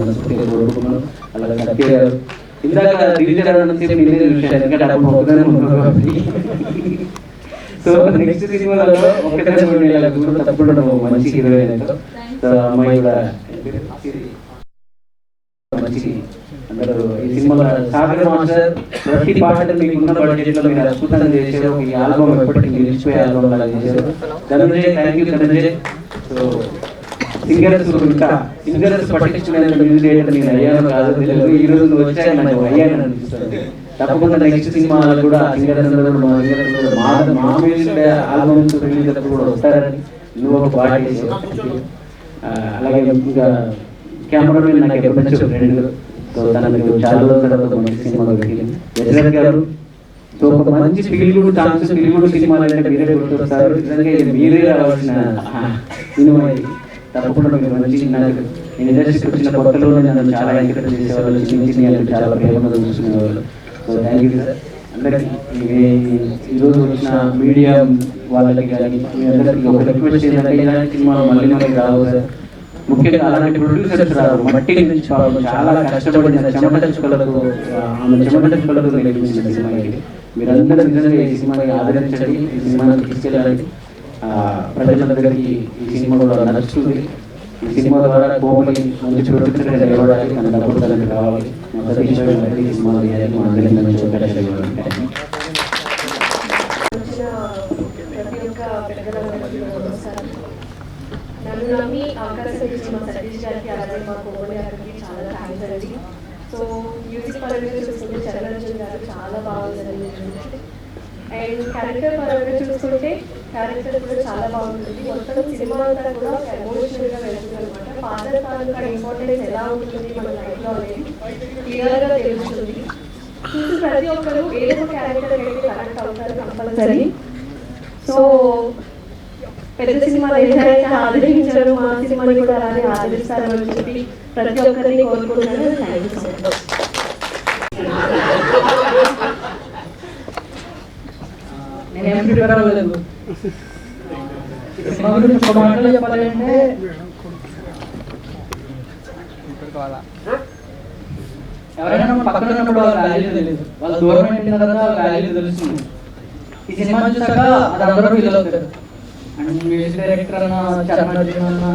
మనస్ఫూర్తిగా కోరుకున్నాను. అలాగే సత్య గారు ఇందాక దిగ్గజాసేపు నేనే చూశాను, ఎందుకంటే అప్పుడు ఒకదానే ఉన్నాను కాబట్టి. సో నెక్స్ట్ సినిమాలలో ఒక్కదానే కూడా తప్పకుండా మంచి హీరోయిన్. సో అమ్మాయి కూడా మంచి అందరూ ఈ సినిమాలో సాగర్ మాస్టర్ ప్రతి పాటలు మీకున్న బడ్జెట్ లో మీరు అద్భుతంగా చేశారు. ఈ ఆల్బమ్ ఎప్పటికీ నిలిచిపోయే ఆల్బమ్ లాగా చేశారు. Dhananjay, thank you Dhananjay. So singers పట్టించుకునేంత మ్యూజిక్ డైరెక్టర్ నేను అయ్యాను కాదు తెలియదు. ఈ రోజు నువ్వు వచ్చాక నాకు అయ్యాను అనిపిస్తుంది. తప్పకుండా నెక్స్ట్ సినిమాలో కూడా సింగర్స్ మా మ్యూజిక్ ఆల్బమ్స్ రిలీజ్ అప్పుడు కూడా వస్తారని నువ్వు ఒక పాట చేసావు. అలాగే ఇంకా కెమెరామెన్ నాకు ఎప్పుడు నచ్చిన ఫ్రెండ్. సో తనకు చాలా రోజుల తర్వాత మంచి సినిమాలో పెట్టింది యశ్వత్ గారు. సో ఒక మంచి feel good songs, feel good సినిమాలు అంటే మీరే గుర్తొస్తారు. నిజంగా ఇది మీరే రావాల్సిన సినిమా ఇది. తప్పకుండా మీరు మంచి నాకు నేను ఇండస్ట్రీకి వచ్చిన కొత్తలో నన్ను చాలా ఎంకరేజ్ చేసేవాళ్ళు, చిన్న చిన్న చాలా ప్రేమగా చూసుకునేవాళ్ళు. So thank you sir. అందరికీ ఈరోజు వచ్చిన మీడియా వాళ్ళకి కానీ మీ అందరికీ ఒక రిక్వెస్ట్ ఏంటంటే ఇలాంటి సినిమాలు మళ్ళీ మళ్ళీ రావు సార్. ముఖ్యంగా అలాంటి ప్రొడ్యూసర్స్ రావు. మట్టి నుంచి చాలా కష్టపడిన చెమట చుక్కలకు నిర్మించిన సినిమా ఇది. మీరందరూ నిజంగా ఈ సినిమాని ఆదరించండి, ఈ సినిమాని తీసుకెళ్ళాలి. ప్రజలందరికీ ఈ సినిమా కూడా నచ్చుతుంది. ఈ సినిమా ద్వారా కోమలి మంచి ప్రొడ్యూసర్గా నిలబడాలి, మన డబ్బులు తనకి కావాలి. మా సతీష్ ఈ సినిమా చేయాలి, మా అందరికీ మంచి నన్ను నమ్మి అవకాశం ఇచ్చిన సతీష్ గారికి అలాగే మా కోమలి గారికి చాలా థ్యాంక్స్ అండి. సో మ్యూజిక్ పరంగా చూసుకుంటే చరణ్ గారు చాలా బాగుందండి. అండ్ క్యారెక్టర్ పరంగా చూసుకుంటే క్యారెక్టర్ కూడా చాలా బాగుంటుంది. మొత్తం సినిమా అంతా కూడా ఎమోషనల్గా వెళ్తుంది అనమాట. ఫాదర్ తాలూకా ఇంపార్టెన్స్ ఎలా ఉంటుంది మన లైఫ్లో అనేది క్లియర్గా తెలుస్తుంది. చూసి ప్రతి ఒక్కరు ఏదో ఒక క్యారెక్టర్ అయితే కనెక్ట్ అవుతారు కంపల్సరీ. సో పెద్ద సినిమాలు ఏదైతే ఆదరించారు, మా సినిమాని కూడా అలాగే ఆదరిస్తారని చెప్పి ప్రతి ఒక్కరిని కోరుకుంటున్నాను. Thank you so much. నేనేం ప్రిపేర్ అవ్వలేదు. సినిమా గురించి ఒక మాటలో చెప్పాలంటే ఎవరైనా పక్కన ఉన్నప్పుడు వాళ్ళ వాల్యూ తెలియదు, వాళ్ళు దూరం పెట్టిన తర్వాత వాళ్ళ వాల్యూ తెలుస్తుంది. ఈ సినిమా చూసాక అది అందరూ ఫీల్ అవుతారు. అండ్ మ్యూజిక్ డైరెక్టర్ అన్న చరణ్ అన్న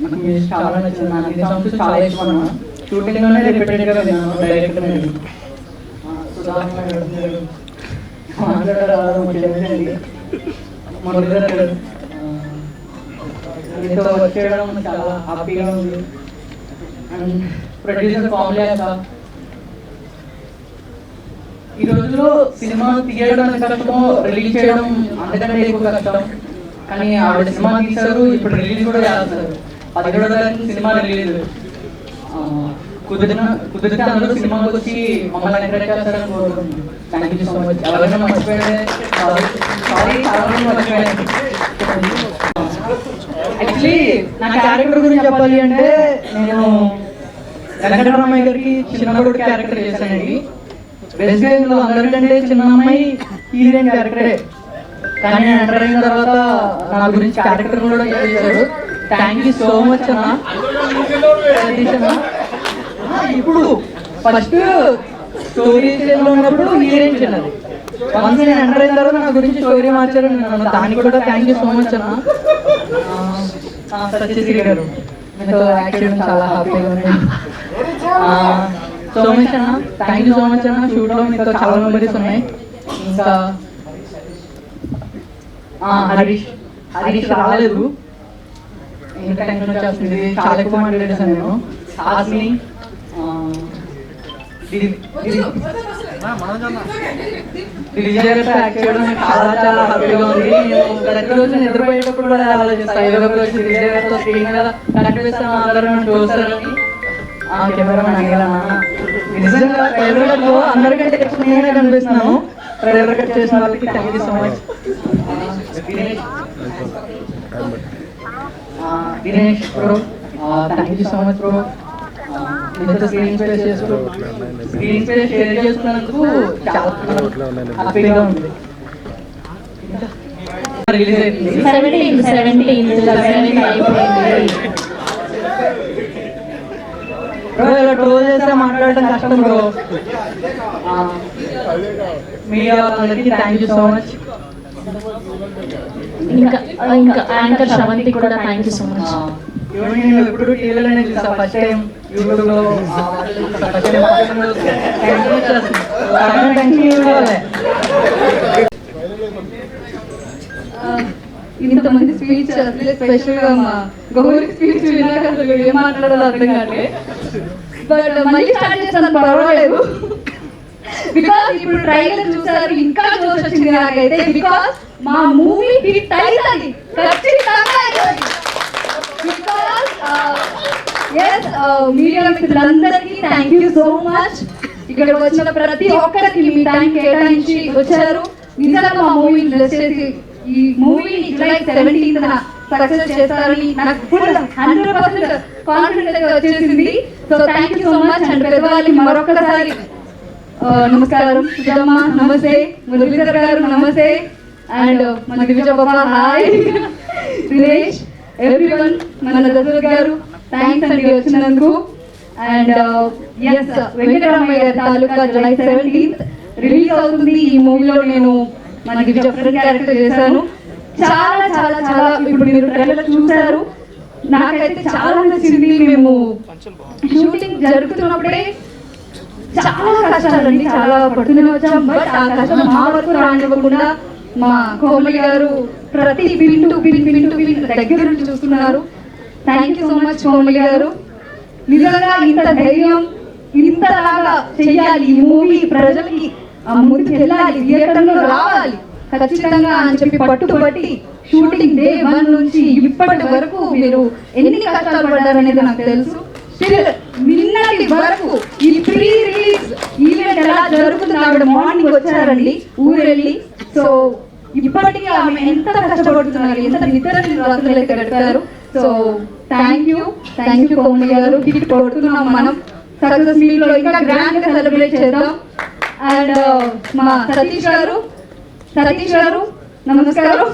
నాకు మ్యూజిక్ చాలా నచ్చింది. నాకు ఈ సాంగ్స్ చాలా ఇష్టం అన్న. షూటింగ్లోనే రిపీటెడ్గా విన్నాను. డైరెక్టర్ మాట్లాడారు మీతో వర్క్ చేయడం చాలా హ్యాపీగా ఉంది. అండ్ ప్రొడ్యూసర్ కామెడీ ఈ రోజుల్లో సినిమా తీయడం కష్టమో, రిలీజ్ చేయడం అంతకంటే ఎక్కువ కష్టం. కానీ ఆవిడ సినిమా తీశారు, ఇప్పుడు రిలీజ్ కూడా చేస్తారు. 17వ తారీఖు సినిమా రిలీజ్. కుదిరితే అందరూ సినిమాకి వచ్చి మమ్మల్ని ఎంకరేజ్ చేస్తారని కోరుకుంటున్నాను. Thank you so much. ఎవరైనా మర్చిపోయాడే సారీ, చాలా మంది మర్చిపోయాను. యాక్చువల్లీ నా క్యారెక్టర్ గురించి చెప్పాలి అంటే నేను వెంకటరామయ్య గారికి చిన్నప్పుడు క్యారెక్టర్ చేశానండి. బేసిక్గా ఇందులో అందరికంటే చిన్న అమ్మాయి హీరోయిన్ క్యారెక్టరే. కానీ ఎంటర్ అయిన తర్వాత నా గురించి క్యారెక్టర్ కూడా చేశారు. థ్యాంక్ యూ సో మచ్ అన్న. ఇప్పుడు ఫస్ట్ స్టోరీ లో ఉన్నప్పుడు హీరోయిన్ చిన్నది. వన్స్ నేను ఎంటర్ అయిన తర్వాత నా గురించి స్టోరీ మార్చారు. దానికి కూడా థ్యాంక్ యూ సో మచ్ అన్న. సత్యశ్రీ గారు మీతో యాక్ట్ చేయడం చాలా హ్యాపీగా ఉంది. సో మచ్ అన్న, థ్యాంక్ యూ సో మచ్ అన్న. షూట్లో మీతో చాలా మెమరీస్ ఉన్నాయి. ఇంకా హరీష్ రాలేదు, ఇంకా టెన్షన్ వచ్చేస్తుంది. చాలా ఎక్కువ మాట్లాడేసాను నేను. హాస్ని యాక్ట్ చేయడం చాలా చాలా హ్యాపీగా ఉంది. నేను ప్రతిరోజు నిద్రపోయేటప్పుడు కూడా ఆలోచిస్తాను, ఏదో ఒక రోజు విజయగారితో స్క్రీన్ మీద కనిపిస్తాను, అందరూ చూస్తారని. కెమెరామెన్ అడిగాలన్నా నిజంగా ట్రైలర్ కట్లో అందరికంటే నేనే కనిపిస్తున్నాను. ట్రైలర్ కట్ చేసిన వాళ్ళకి thank you so much. Dinesh bro thank you so much bro. మీతో స్క్రీన్ స్పేస్ షేర్ చేసుకున్నందుకు చాలా హ్యాపీగా ఉంది. రిలీజ్ అయింది 17 అయిపోయింది. బ్రో ఇలా ట్రోల్ చేస్తే మాట్లాడటం కష్టం బ్రో. మీడియా వాళ్ళందరికీ థ్యాంక్ యూ సో మచ్. ఇంకా ఇంకా యాంకర్ శ్రవంతి కూడా థ్యాంక్ యూ సో మచ్. నేను ఎప్పుడు టీవీలోనే చూసా, ఫస్ట్ టైం యూట్యూబ్లో ఇంతమంది స్పీచ్ స్పెషల్గా మా గౌరీ స్పీచ్ విన్నాక అసలు ఏం మాట్లాడాలో అర్థం కావట్లే. బట్ మళ్ళీ స్టార్ట్ చేస్తాను, పర్వాలేదు. బికాస్ ఇప్పుడు ట్రైలర్ చూసారు, ఇంకా జోష్ వచ్చింది నాకైతే. బికాస్ మా మూవీ హిట్ అవుతుంది ఖచ్చితంగా. బికాస్ మీడియా మిత్రులందరికీ థ్యాంక్ యూ సో మచ్. ఇక్కడ వచ్చిన ప్రతి ఒక్కరికి మీ టైం కేటాయించి వచ్చారు. నిజంగా మా మూవీని బ్లెస్ చేసి ఈ మూవీని జూలై 17th సక్సెస్ చేస్తారని నాకు ఫుల్ 100% కాన్ఫిడెన్స్ వచ్చేసింది. So thank you so much. And పెద్దవాళ్ళకి మరొకసారి నమస్కారం. సుజమ్మ నమస్తే, మురళీధర్ గారు నమస్తే, అండ్ మన దివిజ బాబా హాయ్, దినేష్, ఎవ్రీవన్, మన దశరథ్ గారు థ్యాంక్స్ అండి వచ్చినందుకు. అండ్ ఎస్, వెంకటరామయ్య గారి తాలూకా జూలై 17th రిలీజ్ అవుతుంది. ఈ మూవీలో నేను మన దివిజ ఫ్రెండ్ క్యారెక్టర్ చేశాను. చాలా చాలా చాలా ఇప్పుడు మీరు ట్రైలర్ చూసారు, నాకైతే చాలా నచ్చింది. మేము షూటింగ్ జరుగుతున్నప్పుడే చాలా కష్టాలండి, చాలా పడుతూనే వచ్చాం. బట్ ఆ కష్టం మా వరకు రానివ్వకుండా మా కోమలి గారు ప్రతి పిన్ టు పిన్ దగ్గర నుంచి చూస్తున్నారు. Thank you so much Komali గారు. నిజంగా ఇంత ధైర్యం, ఇంతలాగా చెయ్యాలి, ఈ మూవీ ప్రజలకి ముందుకు వెళ్ళాలి, థియేటర్లో రావాలి ఖచ్చితంగా అని చెప్పి పట్టుబట్టి షూటింగ్ డే 1 నుంచి ఇప్పటి వరకు మీరు ఎన్ని కష్టాలు పడ్డారనేది నాకు తెలుసు. నిన్నటి వరకు ఈ ప్రీ రిలీజ్ ఈవెంట్ ఎలా జరుగుతుంది, ఆవిడ మార్నింగ్ వచ్చారండి ఊరెళ్ళి. సో ఇప్పటికీ ఆమె ఎంత కష్టపడుతున్నారు, ఎంత నిద్రని రాత్రులు అయితే గడిపారు. సో థ్యాంక్ యూ కోమలి గారు. హిట్ కొడుతున్నాం మనం, సక్సెస్ మీట్ లో ఇంకా గ్రాండ్ గా సెలబ్రేట్ చేద్దాం. అండ్ మా సతీష్ గారు నమస్కారం.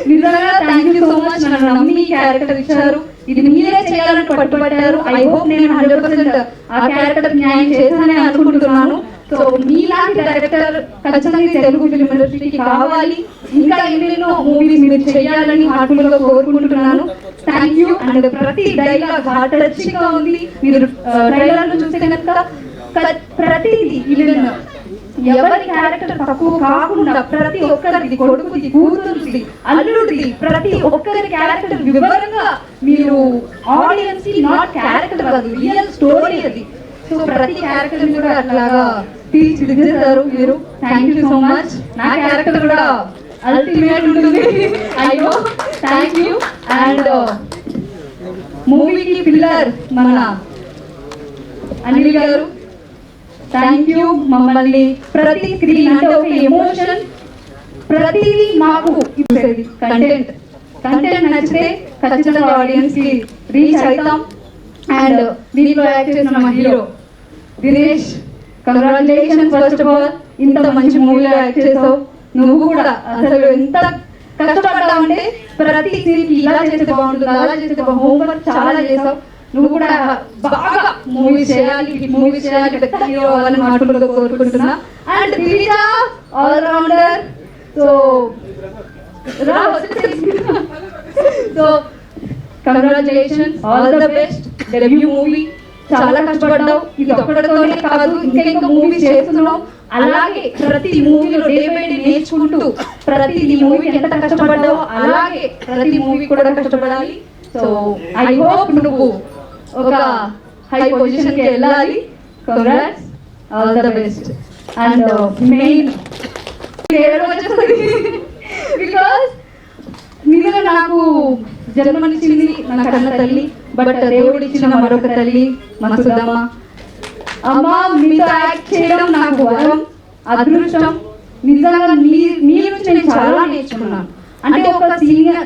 నిజంగా థ్యాంక్ యూ సో మచ్. నన్ను నమ్మి క్యారెక్టర్ ఇచ్చారు, ఇది మీరే చేయాలని పట్టుబట్టారు. ఐ హోప్ నేను 100% ఆ క్యారెక్టర్ న్యాయం చేశానని అనుకుంటున్నాను. సో మీలాంటి డైరెక్టర్ ఖచ్చితంగా తెలుగు ఫిల్మ్ ఇండస్ట్రీకి కావాలి. ఇంకా ఎన్నెన్నో మూవీస్ మీరు చేయాలని హార్ట్ఫుల్ గా కోరుకుంటున్నాను. Thank you. అండ్ ప్రతి డైలాగ్ హార్ట్ టచింగ్ గా ఉంది. మీరు ట్రైలర్ లో చూస్తే కనుక ప్రతిదీ ఈవెన్ ఎవరి క్యారెక్టర్ తక్కువ కాకుండా ప్రతి ఒక్కరిది, కొడుకుది, కూతురుది, అల్లుడిది, ప్రతి ఒక్కరి క్యారెక్టర్ వివరంగా మీరు ఆడియన్స్ కి నాట్ క్యారెక్టర్ కాదు రియల్ స్టోరీ అది. సో ప్రతి క్యారెక్టర్ కూడా అట్లాగా తీర్చిదిద్దారు మీరు. Thank you so much. నా క్యారెక్టర్ కూడా అల్టిమేట్ ఉంటుంది. అయ్యో థ్యాంక్ యూ. అండ్ మూవీకి పిల్లర్ మన అనిల్ గారు, థ్యాంక్ యూ. మమ్మల్ని ప్రతి స్క్రీన్ అంటే ఒక ఎమోషన్ ప్రతిదీ మాకు ఇచ్చేది. కంటెంట్ నచ్చితే ఖచ్చితంగా ఆడియన్స్ కి రీచ్ అవుతాం. అండ్ దీంట్లో యాక్ట్ చేసిన మా hero Dinesh, congratulations first of all. ఇంత మంచి మూవీలో యాక్ట్ చేసావు. నువ్వు కూడా అసలు ఎంత కష్టపడ్డావు అంటే ప్రతి సీన్ ఇలా చేస్తే బాగుంటుంది, అలా చేస్తే హోంవర్క్ చాలా చేసావు. నువ్వు కూడా బాగా మూవీ చేయాలి, పెద్ద హీరో అవ్వాలని మాటలుగా కోరుకుంటున్నా. And Divija all rounder. So congratulations, all the best. Debut movie చాలా కష్టపడ్డావు. ఇది ఒక్కడితోనే కాదు, ఇంకా మూవీ చేస్తున్నావు. అలాగే ప్రతి మూవీలో డే బై డే నేర్చుకుంటూ ప్రతి మూవీ ఎంత కష్టపడ్డావో అలాగే ప్రతి మూవీ కూడా కష్టపడాలి. సో ఐ హోప్ నువ్వు ఒక హై పొజిషన్ కి వెళ్ళాలి. Congrats, all the best. And main because నిజంగా నాకు జన్మనిచ్చింది నా కన్న తల్లి, బట్ దేవుడు ఇచ్చిన మరొక తల్లి మా సుధమ్మ. అమ్మ మీతో యాక్ట్ చేయడం నాకు వరం, అదృష్టం. నిజంగా మీ నుంచి నేను చాలా నేర్చుకున్నాను. అంటే ఒక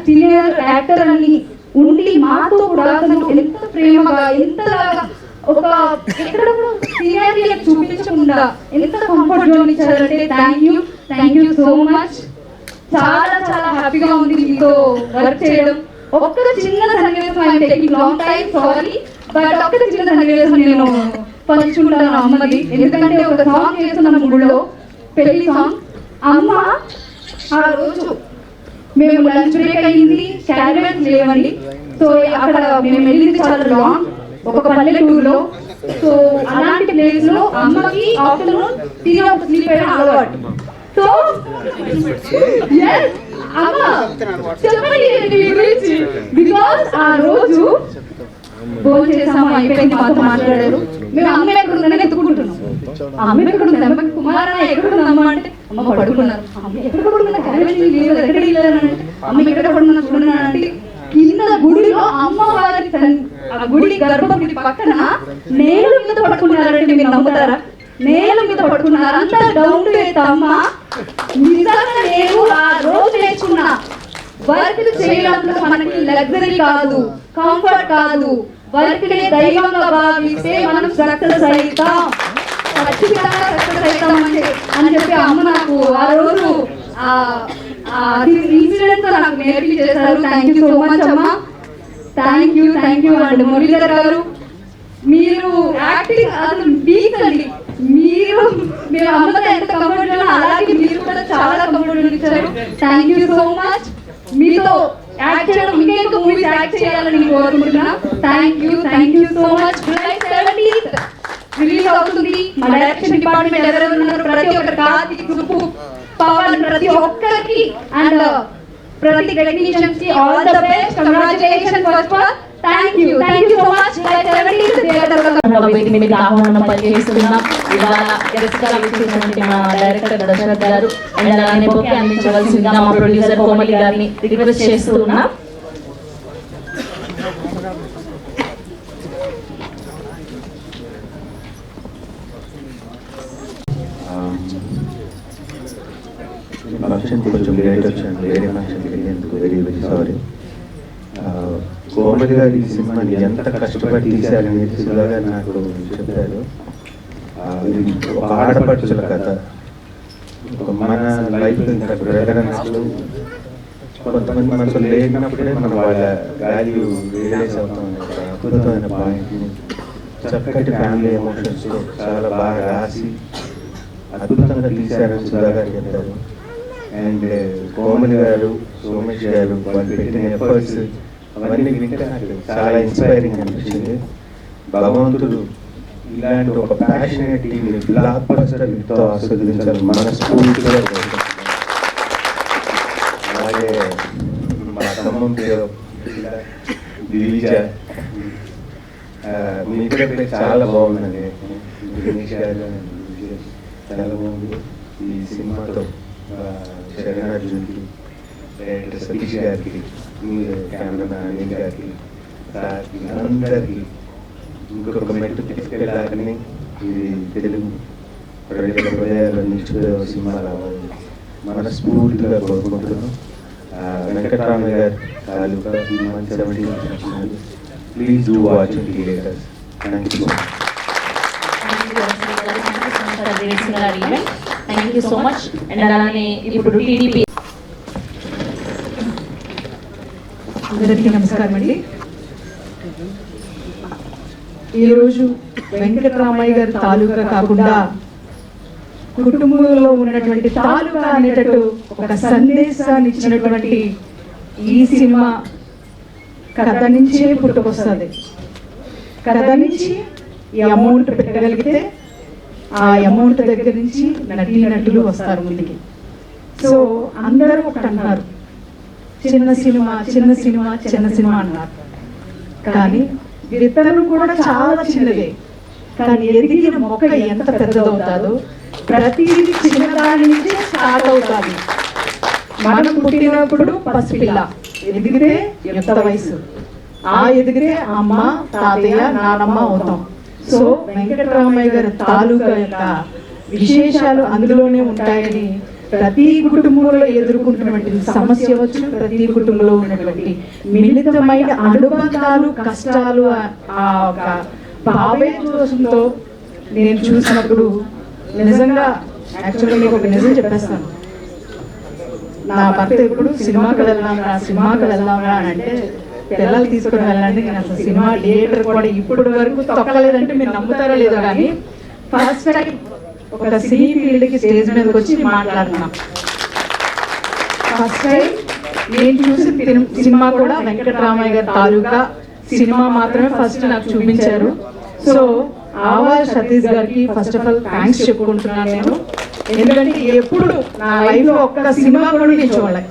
సీనియర్ యాక్టర్ అని ఉండి మాతో కూడా అతను ఎంత ప్రేమగా, ఎంతలాగా ఒక ఎక్కడ కూడా సీనియారిటీ చూపించకుండా ఎంత కంఫర్ట్ జోన్ ఇచ్చారంటే థ్యాంక్ యూ సో మచ్. చాలా చాలా హ్యాపీగా ఉంది మీతో వర్క్ చేయడం. ఒక్క చిన్న సన్నివేశం I'm taking long time sorry, but ఒక్క చిన్న సన్నివేశం నేను పంచుకుంటాను అమ్మది. ఎందుకంటే ఒక సాంగ్ చేస్తున్నాం గుళ్ళో, పెళ్లి సాంగ్. అమ్మ ఆ రోజు మేము లంచ్ బ్రేక్ అయ్యింది, క్యారియర్స్ లేవండి. సో అక్కడ మేము వెళ్ళింది చాలా లాంగ్, ఒక పల్లెటూరులో. సో అలాంటి ప్లేస్ లో అమ్మకి ఆఫ్టర్నూన్ తిని ఒక స్లీప్ అయ్యడం అలవాటు. సో అమ్మ చెప్పండి మీ గురించి. బికాస్ ఆ రోజు ఫోన్ చేసాము, అయిపోయింది, మాతో మాట్లాడారు. మేము అమ్మ ఎక్కడుందని ఎత్తుకుంటున్నాం. అమ్మ ఎక్కడుంది, అమ్మ కుమారా ఎక్కడుందమ్మ అంటే అమ్మ పడుకున్నారు. అమ్మ ఎక్కడ పడుకున్నా, క్యారేజ్ లేదు, ఎక్కడ వెళ్ళారంటే అమ్మ ఎక్కడ పడుకున్నా చూడనంటే కింద గుడిలో అమ్మవారి ఆ గుడి గర్భగుడి పక్కన నేల మీద పడుకున్నారంటే మీరు నమ్ముతారా? నేల మీద పడుకున్నారు. అంత డౌన్ టు ఎర్త్ అమ్మ. నిజంగా నేను ఆ రోజు నేర్చుకున్నా, వర్క్ చేయడంలో మనకి లగ్జరీ కాదు, కంఫర్ట్ కాదు, వర్క్ ని దైవంగా భావిస్తే మనం సక్సెస్ అవుతాం, ఖచ్చితంగా సక్సెస్ అవుతాం అని చెప్పి అమ్మ నాకు ఆ రోజు ఇన్సిడెంట్ నాకు నేర్పించేశారు. థ్యాంక్ యూ సో మచ్ అమ్మ. థ్యాంక్ యూ అండ్ మురళీధర్ గారు, మీరు యాక్టింగ్ అసలు వీక్ అండి. మీరు అమ్మతో ఎంత కంఫర్ట్ ఉన్నా అలాగే మీరు కూడా చాలా కంఫర్ట్ ఇచ్చారు. Thank you so much. మీతో యాక్ట్ చేయడం, ఇంకొక మూవీస్ యాక్ట్ చేయాలని కోరుకుంటున్నా. Thank you so much. July 17th release అవుతుంది. మా డైరెక్షన్ డిపార్ట్మెంట్ ఎవరెవరు ఉన్నారు, ప్రతి ఒక్కరు, కార్తీక్, సుప్పు, పవన్, ప్రతి ఒక్కరికి అండ్ ప్రతి టెక్నీషియన్స్ కి all the best. Congratulations first of all. Thank you so much. July 17th theatre ఆహ్వానం పనిచేస్తున్నాం. ఇవాళ గెస్ట్ గా విచ్చేసినటువంటి మా డైరెక్టర్ దశరథ్ గారు అండ్ అలానే బొకే అందించవలసిందిగా మా ప్రొడ్యూసర్ కోమలి గారిని రిక్వెస్ట్ చేస్తున్నాం. ఫంక్షన్ కొంచెం లేట్ వచ్చాను, వేరే ఫంక్షన్ వెళ్ళేందుకు వెరీ సారీ. కోమలి గారు ఈ సినిమాని ఎంత కష్టపడి తీశారనేది సుధా గారు నాకు చెప్పారు. ఇది ఒక ఆడపడుచుల కథ, మన లైఫ్ ఇంకా బ్రదర్ అన్నప్పుడు కొంతమంది మనకు లేనప్పుడే మనం వాళ్ళ వాల్యూ రియలైజ్ అవుతాం. అద్భుతమైన పాయింట్ని చక్కటి ఫ్యామిలీ ఎమోషన్స్తో చాలా బాగా రాసి అద్భుతంగా తీశారని సుధా గారు చెప్పారు. అండ్ కోమలి గారు, సోమేష్ గారు వాళ్ళు పెట్టిన ఎఫర్ట్స్ అవన్నీ వింటే నాకు చాలా ఇన్స్పైరింగ్ అనిపించింది. భగవంతుడు ఇలాంటి ఒక ప్యాషనేట్ టీంని బ్లాక్ బస్టర్ హిట్తో ఆస్వాదించాలని మనస్ఫూర్తిగా కోరుకుంటున్నాను. అలాగే మా ఖమ్మం దివిజ మీ కూడా చాలా బాగుందండి. చాలా బాగుంది. ఈ సినిమాతో శరణార్జున్కి, డైరెక్టర్ సతీష్ గారికి, కెమెరామెన్ అనిల్ గారికి, సార్కి, అందరికీ ఇంకొక మెట్టు తీసుకెళ్ళాలని ఇది తెలుగు ప్రజల హృదయాల్లో నిలిచిపోయే సినిమా రావాలని మనస్ఫూర్తిగా కోరుకుంటున్నాను. వెంకటరామయ్య గారు తాలూకా ఈ month 17 please do watch in theatres. Thank you. Thank you so much. And అలానే ఇప్పుడు టీడీపీ అందరికీ నమస్కారం అండి. ఈరోజు వెంకటరామయ్య గారి తాలూకా కాకుండా కుటుంబంలో ఉన్నటువంటి తాలూకా అనేటట్టు ఒక సందేశాన్ని ఇచ్చినటువంటి ఈ సినిమా కథ నుంచే పుట్టుకొస్తుంది. కథ నుంచి ఈ అమౌంట్ పెట్టగలిగితే ఆ అమౌంట్ దగ్గర నుంచి నటులు వస్తారు ముందుకి. సో అందరూ ఒకటి అన్నారు, చిన్న సినిమా అన్నారు. కానీ విత్తనం కూడా చాలా చిన్నదే, కానీ ఎదిగిన మొక్క ఎంత పెద్దదవుతుందో ప్రతిదీ చిన్నదాని నుంచి స్టార్ట్ అవుతుంది. మనం పుట్టినప్పుడు పసిపిల్ల, ఎదిగితే ఎంత వయసు, ఆ ఎదిగితే అమ్మ, తాతయ్య, నానమ్మ అవుతాం. సో వెంకటరామయ్య గారి తాలూకా యొక్క విశేషాలు అందులోనే ఉంటాయని ప్రతి కుటుంబంలో ఎదుర్కొంటున్నటువంటి సమస్య వచ్చు, ప్రతి కుటుంబంలో ఉన్నటువంటి మిళితమైన అనుబంధాలు, కష్టాలు, ఆ ఒక భావేశంతో నేను చూసినప్పుడు నిజంగా యాక్చువల్గా మీకు ఒక నిజం చెప్పేస్తాను. నా భర్త ఎప్పుడు సినిమాకి వెళ్దాంరా అని అంటే పిల్లలు తీసుకుని వెళ్ళండి. నేను అసలు సినిమా థియేటర్ కూడా ఇప్పటి వరకు తొక్కలేదంటే మీరు నమ్ముతారో లేదో కానీ ఫస్ట్ టైం ఒక సినీ ఫీల్డ్కి స్టేజ్ మీదకి వచ్చి మాట్లాడుతున్నా. ఫస్ట్ టైం నేను చూసి సినిమా కూడా వెంకటరామయ్య గారి తాలూకా సినిమా మాత్రమే ఫస్ట్ నాకు చూపించారు. సో ఆవాజ్ సతీష్ గారికి ఫస్ట్ ఆఫ్ ఆల్ థ్యాంక్స్ చెప్పుకుంటున్నాను నేను. ఎందుకంటే ఎప్పుడు నా లైఫ్లో ఒక్క సినిమా కూడా నేను చూడలే,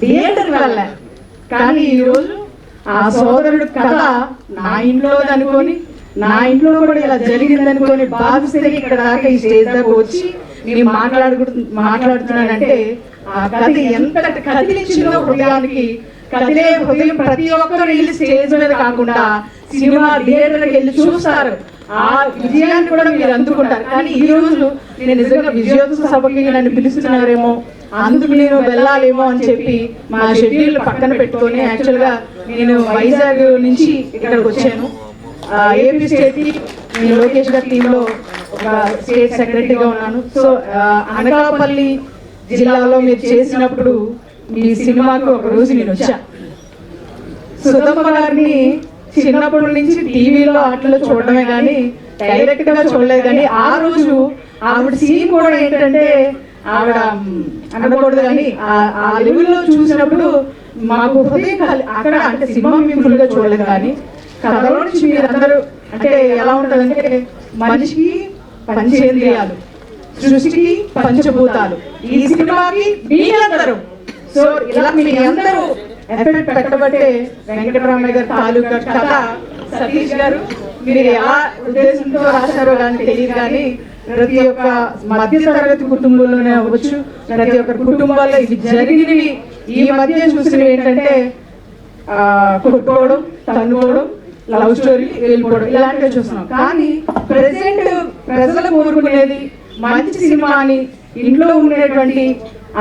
థియేటర్కి వెళ్ళా. కానీ ఈరోజు ఆ సోదరుడు కథ నా ఇంట్లో అనుకొని, నా ఇంట్లో కూడా ఇలా జరిగిందనుకొని భావిస్తే ఇక్కడ దాకా ఈ స్టేజ్ దాకా వచ్చి నేను మాట్లాడుతున్నానంటే ఆ కథ ఎంత కదిలించిందో హృదయానికి. కదిలే హృదయం ప్రతి ఒక్కరు వెళ్ళి స్టేజ్ మీద కాకుండా సినిమా థియేటర్కి వెళ్ళి చూస్తారు, ఆ విజయాన్ని కూడా మీరు అందుకుంటారు. కానీ ఈ రోజు నేను నిజంగా విజయోత్సవ సభకి నన్ను పిలుస్తున్నారేమో, అందుకు నేను వెళ్ళాలేమో అని చెప్పి మా షెడ్యూల్ పక్కన పెట్టుకొని యాక్చువల్గా నేను వైజాగ్ నుంచి ఇక్కడికి వచ్చాను. ఏపీ స్టేట్కి నేను లోకేష్ గారి టీంలో ఒక స్టేట్ సెక్రటరీగా ఉన్నాను. సో అనకాపల్లి జిల్లాలో మీరు చేసినప్పుడు మీ సినిమాకు ఒక రోజు నేను వచ్చా. సుధమ్మ గారిని చిన్నప్పటి నుంచి టీవీలో ఆటలో చూడడమే కానీ డైరెక్ట్గా చూడలేదు. కానీ ఆ రోజు ఆవిడ సీన్ కూడా ఏంటంటే ఆవిడ అనకూడదు కానీ ఆ లెవెల్లో చూసినప్పుడు మాకు హృదయం అక్కడ అంటే సినిమా మేము ఫుల్గా చూడలేదు కానీ కథలో నుంచి మీరందరూ అంటే ఎలా ఉంటుందంటే మనిషికి పంచేంద్రియాలు, సృష్టికి పంచభూతాలు, ఈ సినిమాకి మీరందరూ. సో ఇలా మీ అందరూ ఎఫెక్ట్ పెట్టబట్టే వెంకటరామయ్య గారి తాలూకా కథ సతీష్ గారు మీరు ఎలా ఉద్దేశంతో రాశారో కానీ తెలియదు కానీ ప్రతి ఒక్క మధ్య తరగతి కుటుంబంలోనే అవ్వచ్చు, ప్రతి ఒక్క కుటుంబాల్లో ఇవి జరిగినవి ఈ మధ్య చూసినవి ఏంటంటే కొట్టుకోవడం, తన్నుకోవడం, లవ్ స్టోరీ, వెళ్ళిపోవడం ఇలాంటివి చూస్తున్నాం. కానీ ప్రెసెంట్ ప్రజలు కోరుకునేది మంచి సినిమాని, ఇంట్లో ఉండేటువంటి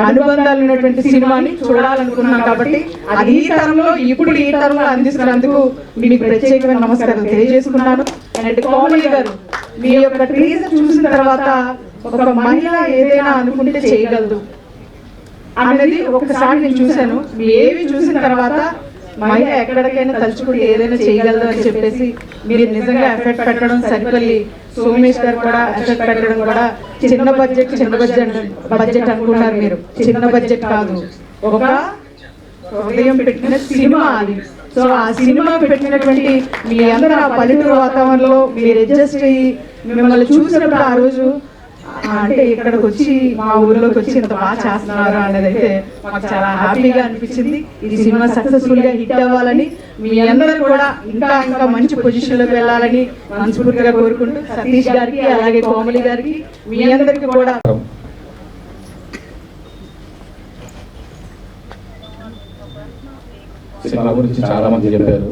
అనుబంధాలు ఉన్నటువంటి సినిమాని చూడాలనుకున్నాం. కాబట్టి అది ఈ తరంలో ఇప్పుడు ఈ తరంలో అందిస్తున్నందుకు మీకు ప్రత్యేకమైన నమస్కారం తెలియజేసుకున్నాను. అండ్ కోమలి గారు మీ యొక్క ట్రీజర్ చూసిన తర్వాత ఒక మహిళ ఏదైనా అనుకుంటే చేయగలదు అన్నది ఒకసారి నేను చూశాను. మీ ఏవి చూసిన తర్వాత మహిళ ఎక్కడికైనా తలుచుకుంటే ఏదైనా చేయగలదు అని చెప్పేసి మీరు నిజంగా ఎఫెక్ట్ పెట్టడం, సరిపల్లి సోమేష్ గారు కూడా ఎఫెక్ట్ పెట్టడం కూడా చిన్న బడ్జెట్ అనుకున్నారు మీరు. చిన్న బడ్జెట్ కాదు, ఒక హృదయం పెట్టిన సినిమా అది. సో ఆ సినిమా పెట్టినటువంటి మీ అందరూ ఆ పల్లెటూరు వాతావరణంలో మీరు అడ్జస్ట్ అయ్యి మిమ్మల్ని చూసినప్పుడు ఆ రోజు అంటే ఇక్కడికి వచ్చి మా ఊర్లోకి వచ్చి ఇంత బాగా చేస్తున్నారు అనేది అయితే మాకు చాలా హ్యాపీగా అనిపించింది. ఈ సినిమా సక్సెస్ఫుల్ గా హిట్ అవ్వాలని, మీ అందరూ కూడా ఇంకా ఇంకా మంచి పొజిషన్ లోకి వెళ్ళాలని మనస్ఫూర్తిగా కోరుకుంటూ సతీష్ గారికి అలాగే కోమలి గారికి మీ అందరికి కూడా సినిమా గురించి చాలా మంది చెప్పారు,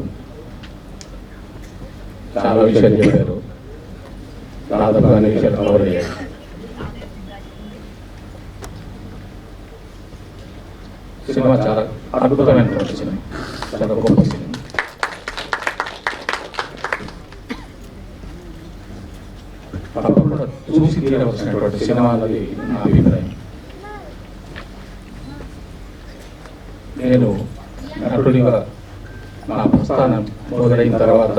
చాలా విషయాలు చెప్పారు, దాదాపు అనే విషయాలు కవర్ అయ్యారు. సినిమా చాలా అద్భుతమైనటువంటి సినిమా, చాలా గొప్ప సినిమా. తప్పకుండా చూసి తీరవలసినటువంటి సినిమా అన్నది నా అభిప్రాయం. నేను నటుడిగా నా ప్రస్థానం మొదలైన తర్వాత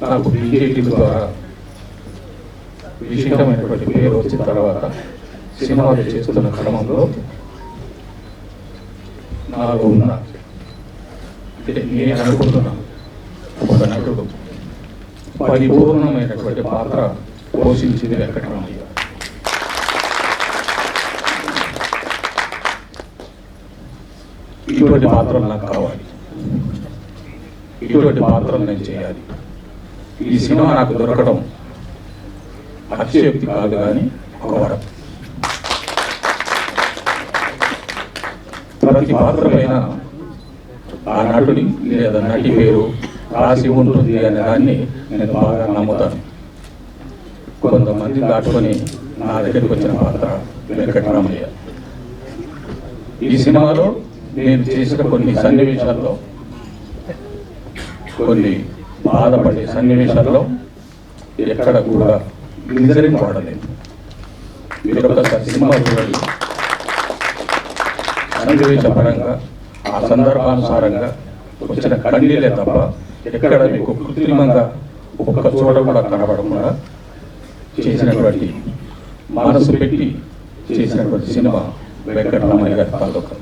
నాకు బీజేపీ ద్వారా విశేషమైనటువంటి పేరు వచ్చిన తర్వాత సినిమాలు చేస్తున్న క్రమంలో నాకు ఉన్న అంటే నేను అనుకుంటున్నాను ఒక నటుడు పరిపూర్ణమైనటువంటి పాత్ర పోషించింది వెంకటరామయ్య. ఇటువంటి పాత్రలు నాకు కావాలి, ఇటువంటి పాత్రలు నేను చేయాలి. ఈ సినిమా నాకు దొరకడం అతిశయోక్తి కాదు కానీ ఒక వరం. ప్రతి పాత్ర పైన ఆ నటుడి లేదా నటి పేరు రాసి ఉంటుంది అనే దాన్ని నేను బాగా నమ్ముతాను. కొంతమంది దాటుకొని నా దగ్గరికి వచ్చిన పాత్ర వెంకటరామయ్య. ఈ సినిమాలో నేను చేసిన కొన్ని సన్నివేశాల్లో, కొన్ని బాధపడే సన్నివేశాల్లో ఎక్కడ కూడా గ్లిజరిన్ వాడలేదు. మీరు ఒకసారి సినిమా చూడండి. సన్నివేశపరంగా ఆ సందర్భానుసారంగా వచ్చిన కన్నీళ్ళే తప్ప ఎక్కడ మీకు కృత్రిమంగా ఒక్క చోట కూడా కనబడకుండా చేసినటువంటి మనసు పెట్టి చేసినటువంటి సినిమా వెంకటరామయ్య గారి తాలూకా.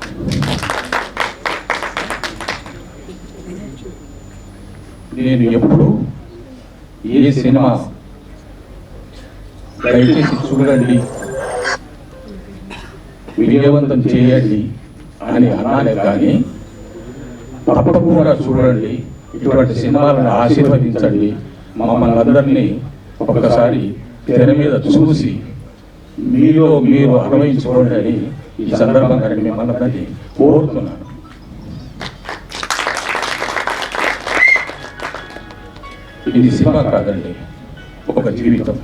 నేను ఎప్పుడు ఏ సినిమా దయచేసి చూడండి, విజయవంతం చేయండి అని అన్నానే కానీ తప్పకుండా చూడండి, ఇటువంటి సినిమాలను ఆశీర్వదించండి, మమ్మల్ని అందరినీ ఒకసారి తెర మీద చూసి మీలో మీరు అనుభవించుకోండి అని ఈ సందర్భంగా మిమ్మల్ని అందరినీ కోరుతున్నాను. ఇది సినిమా కాదండి, ఒక జీవితం,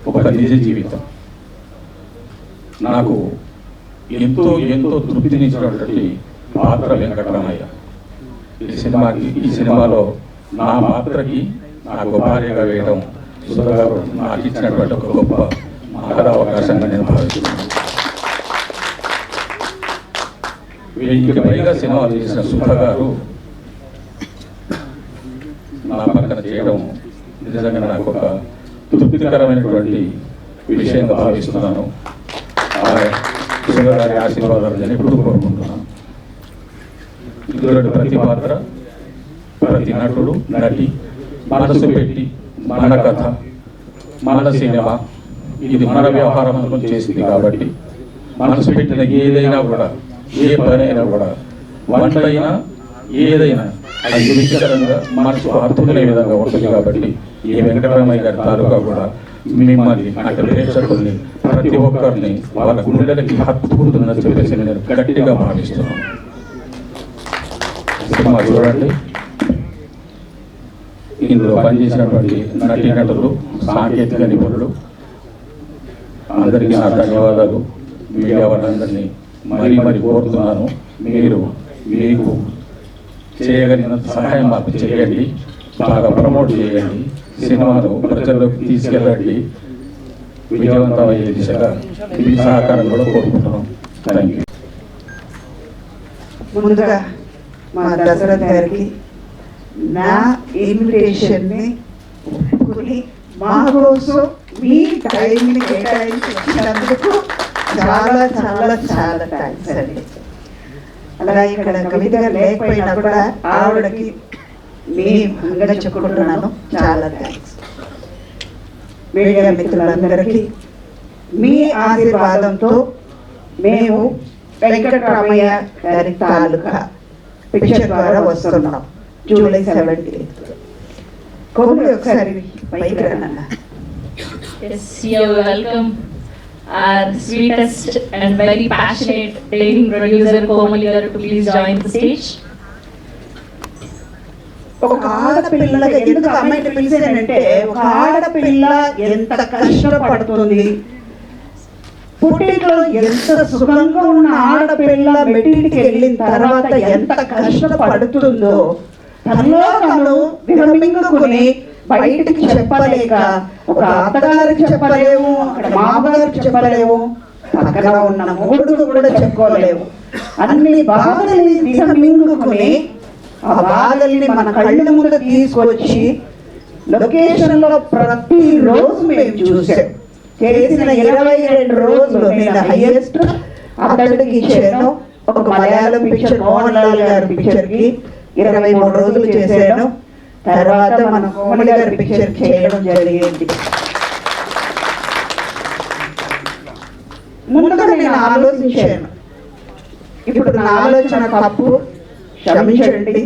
ఒక నిజ జీవితం. నాకు ఎంతో ఎంతో తృప్తినిచ్చినటువంటి పాత్ర వెంకటరామయ్య. ఈ సినిమాలో నా పాత్రకి నాకు భార్యగా వేయడం సుధా గారు నాకు ఇచ్చినటువంటి ఒక గొప్ప మహద అవకాశంగా నేను భావిస్తున్నాను. వీటికి పైగా సినిమాలు చేసిన సుధా గారు నా పక్కన చేయడం నిజంగా నాకు ఒక తృప్తికరమైనటువంటి విషయంగా భావిస్తున్నాను. సుధా గారి ఆశీర్వాదాలు నేను ఎప్పుడు కోరుకుంటున్నాను. ఇందులో ప్రతి పాత్ర, ప్రతి నటుడు, నటి మనసు పెట్టి మన కథ, మన సినిమా, ఇది మన వ్యవహారం అనుకుని చేసింది కాబట్టి మనసు పెట్టిన ఏదైనా కూడా, ఏ పనైనా కూడా, వంట అయినా ఏదైనా అది రుచికరంగా మనసు హత్తుకునే విధంగా ఉంటుంది. కాబట్టి ఈ వెంకటరామయ్య గారి తాలూకా కూడా మిమ్మల్ని అంటే ప్రేక్షకుల్ని ప్రతి ఒక్కరిని వాళ్ళ గుండెలకి హత్తుకుంటుందని చెప్పేసి నేను గట్టిగా భావిస్తున్నాను. సినిమా చూడండి. ఇందులో పనిచేసినటువంటి నటీనటులు, సాంకేతిక నిపుణులు అందరికీ నా ధన్యవాదాలు. మీడియా వాళ్ళందరినీ మరీ కోరుతున్నాను, మీకు చేయగలిగిన సహాయం మాకు చేయండి, బాగా ప్రమోట్ చేయండి, సినిమాను ప్రజల్లోకి తీసుకెళ్ళండి, విజయవంతమయ్యే దిశగా మీ సహకారం కూడా కోరుకుంటున్నాం. Thank you. ముందుగా మా దశరథ్ గారికి నా ఇన్విటేషన్ని ఒప్పుకుని మా కోసం మీ టైంని కేటాయించి వచ్చినందుకు చాలా చాలా చాలా థ్యాంక్స్ అండి. అలాగే ఇక్కడ కవిత గారు లేకపోయినా కూడా ఆవిడకి మీ భంగా చెప్పుకుంటున్నాను, చాలా థ్యాంక్స్. మీడియా మిత్రులందరికీ మీ ఆశీర్వాదంతో మేము వెంకటరామయ్య గారి తాలూకా పిక్చర్ ద్వారా వస్తున్నాం. July 17th. కోమలి ఒకసారి పైకి రానన్నా. Yes, you're welcome. Our sweetest and very passionate dating producer Komali garu to please join the stage. ఒక ఆడపిల్లగా ఎందుకు అమ్మాయిని పిలిచానంటే, ఒక ఆడపిల్ల ఎంత కష్టపడుతుంది, పుట్టింట్లో ఎంత సుఖంగా ఉన్న ఆడపిల్ల మెట్టికి వెళ్ళిన తర్వాత ఎంత కష్టపడుతుందో తనలో తను విరమింగుకుని బయటికి చెప్పలేక, ఒక అత్తగారికి చెప్పలేము, అక్కడ మామగారికి చెప్పలేము, పక్కన ఉన్న మూడుకు కూడా చెప్పుకోలేము. అన్ని బాధల్ని విరమింగుకుని ఆ బాధల్ని మన కళ్ళ ముందు తీసుకొచ్చి లొకేషన్లో ప్రతిరోజు మేము చూసాం. చేసిన 22 రోజులు నేను హైయెస్ట్ అతడికి ఇచ్చాను. ఒక మలయాళం పిక్చర్, మోహన్ లాల్ గారి పిక్చర్కి 23 రోజులు చేశాను. తర్వాత మన కోమలి గారి పిక్చర్ చేయడం జరిగింది. ముందుగా నేను ఆలోచించాను, ఇప్పుడు నా ఆలోచన తప్పు, క్షమించండి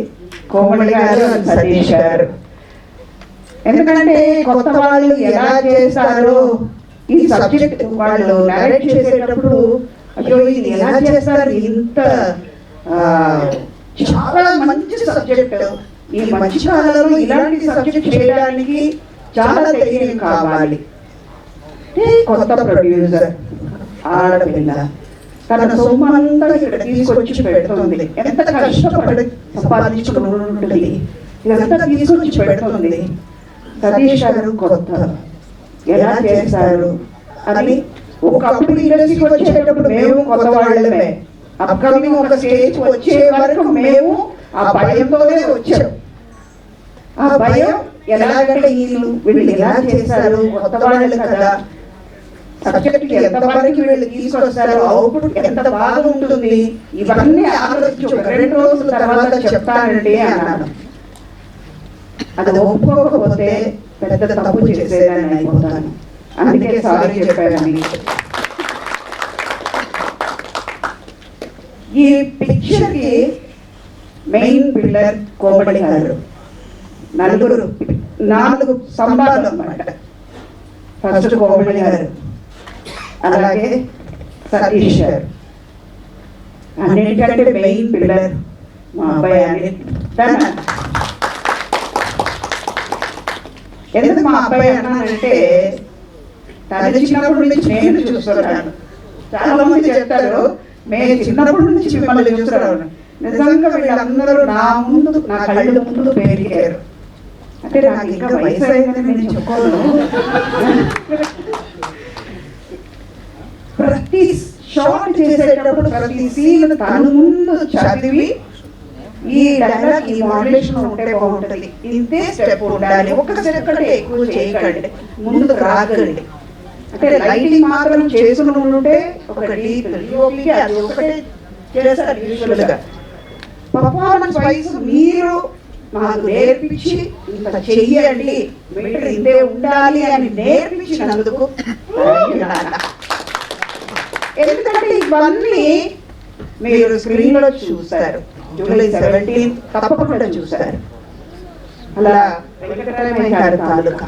కోమలి గారు, సతీష్ గారు. ఎందుకంటే కొత్త వాళ్ళు ఎలా చేస్తారో ఈ సబ్జెక్ట్ వాళ్ళు నరేట్ చేసేటప్పుడు, అయ్యో ఇది ఎలా చేస్తారు, ఇంత చాలా మంచి సబ్జెక్ట్, ఈ మంచి కాలంలో ఇలాంటి సబ్జెక్ట్ చేయడానికి చాలా ధైర్యం కావాలి. కొత్త ప్రొడ్యూసర్ ఆడపిల్ల తన సొమ్మంతా ఇక్కడ తీసుకొచ్చి పెడుతుంది, ఎంత కష్టపడి సంపాదించుకుంటుంది, ఇదంతా తీసుకొచ్చి పెడుతుంది. సతీష్ గారు కొత్త ఎలా చేస్తారు అని ఒకప్పుడు ఇండస్ట్రీకి వచ్చేటప్పుడు మేము కొత్త వాళ్ళమే, అప్కమింగ్ ఒక స్టేజ్ వచ్చే వరకు మేము ఆ భయంతోనే వచ్చాం. ఆ భయం ఎలాగంటే వీళ్ళు ఎలా చేశారు, కొత్త వాళ్ళు కదా, సబ్జెక్ట్కి ఎంతవరకు వీళ్ళు తీసుకొస్తారు, అవుట్పుట్ ఎంత బాగా ఉంటుంది, ఇవన్నీ ఆలోచించి 2 రోజుల తర్వాత చెప్తానండి అన్నాను. అది ఒప్పుకోకపోతే పెద్ద తప్పు చేసేదని అయిపోతాను. అందుకే సారీ చెప్పాను. ఈ పిక్చర్కి మెయిన్ పిల్లర్ కోమలి గారు, 4 స్తంభాలు అన్నమాట. ఫస్ట్ కోమలి గారు, అలాగే సతీష్ గారు, అన్నిటికంటే మెయిన్ పిల్లర్ మా అబ్బాయి అనిల్. ఎందుకు మా అబ్బాయి అన్నానంటే తల్లి చిన్నప్పటి నుంచి నేను చూస్తున్నాను. చాలా మంది చెప్తారు మేము చిన్నప్పటి నుంచి మిమ్మల్ని చూస్తున్నాను. నిజంగా వీళ్ళందరూ నా కళ్ళు ముందు పెరిగారు. అంటే నాకు ఇంకా వయసు అయిందని నేను చెప్పుకోను. ప్రతి షాట్ చేసేటప్పుడు ప్రతి సీన్ తను ముందు చదివి ఈ డైలాగ్ ఈ మాడ్యులేషన్ ఉంటే బాగుంటుంది, ఇంతే స్టెప్ ఉండాలి, ఒక స్టెప్ కంటే ఎక్కువ చేయకండి, ముందుకు రాకండి. అంటే లైటింగ్ మాత్రం చేసుకుని ఉంటే ఒక డీప్ యూపీకి అది ఒకటే చేస్తారు యూజువల్గా. పర్ఫార్మెన్స్ వైజ్ మీరు నాకు నేర్పించి ఇంత చెయ్యండి, మీటర్ ఇంతే ఉండాలి అని నేర్పించినందుకు ఎందుకంటే ఇవన్నీ మీరు స్క్రీన్లో చూస్తారు. జూలై 17 తప్పకుండా చూశారు. అలా వెంకటరామయ్య గారి తాలూకా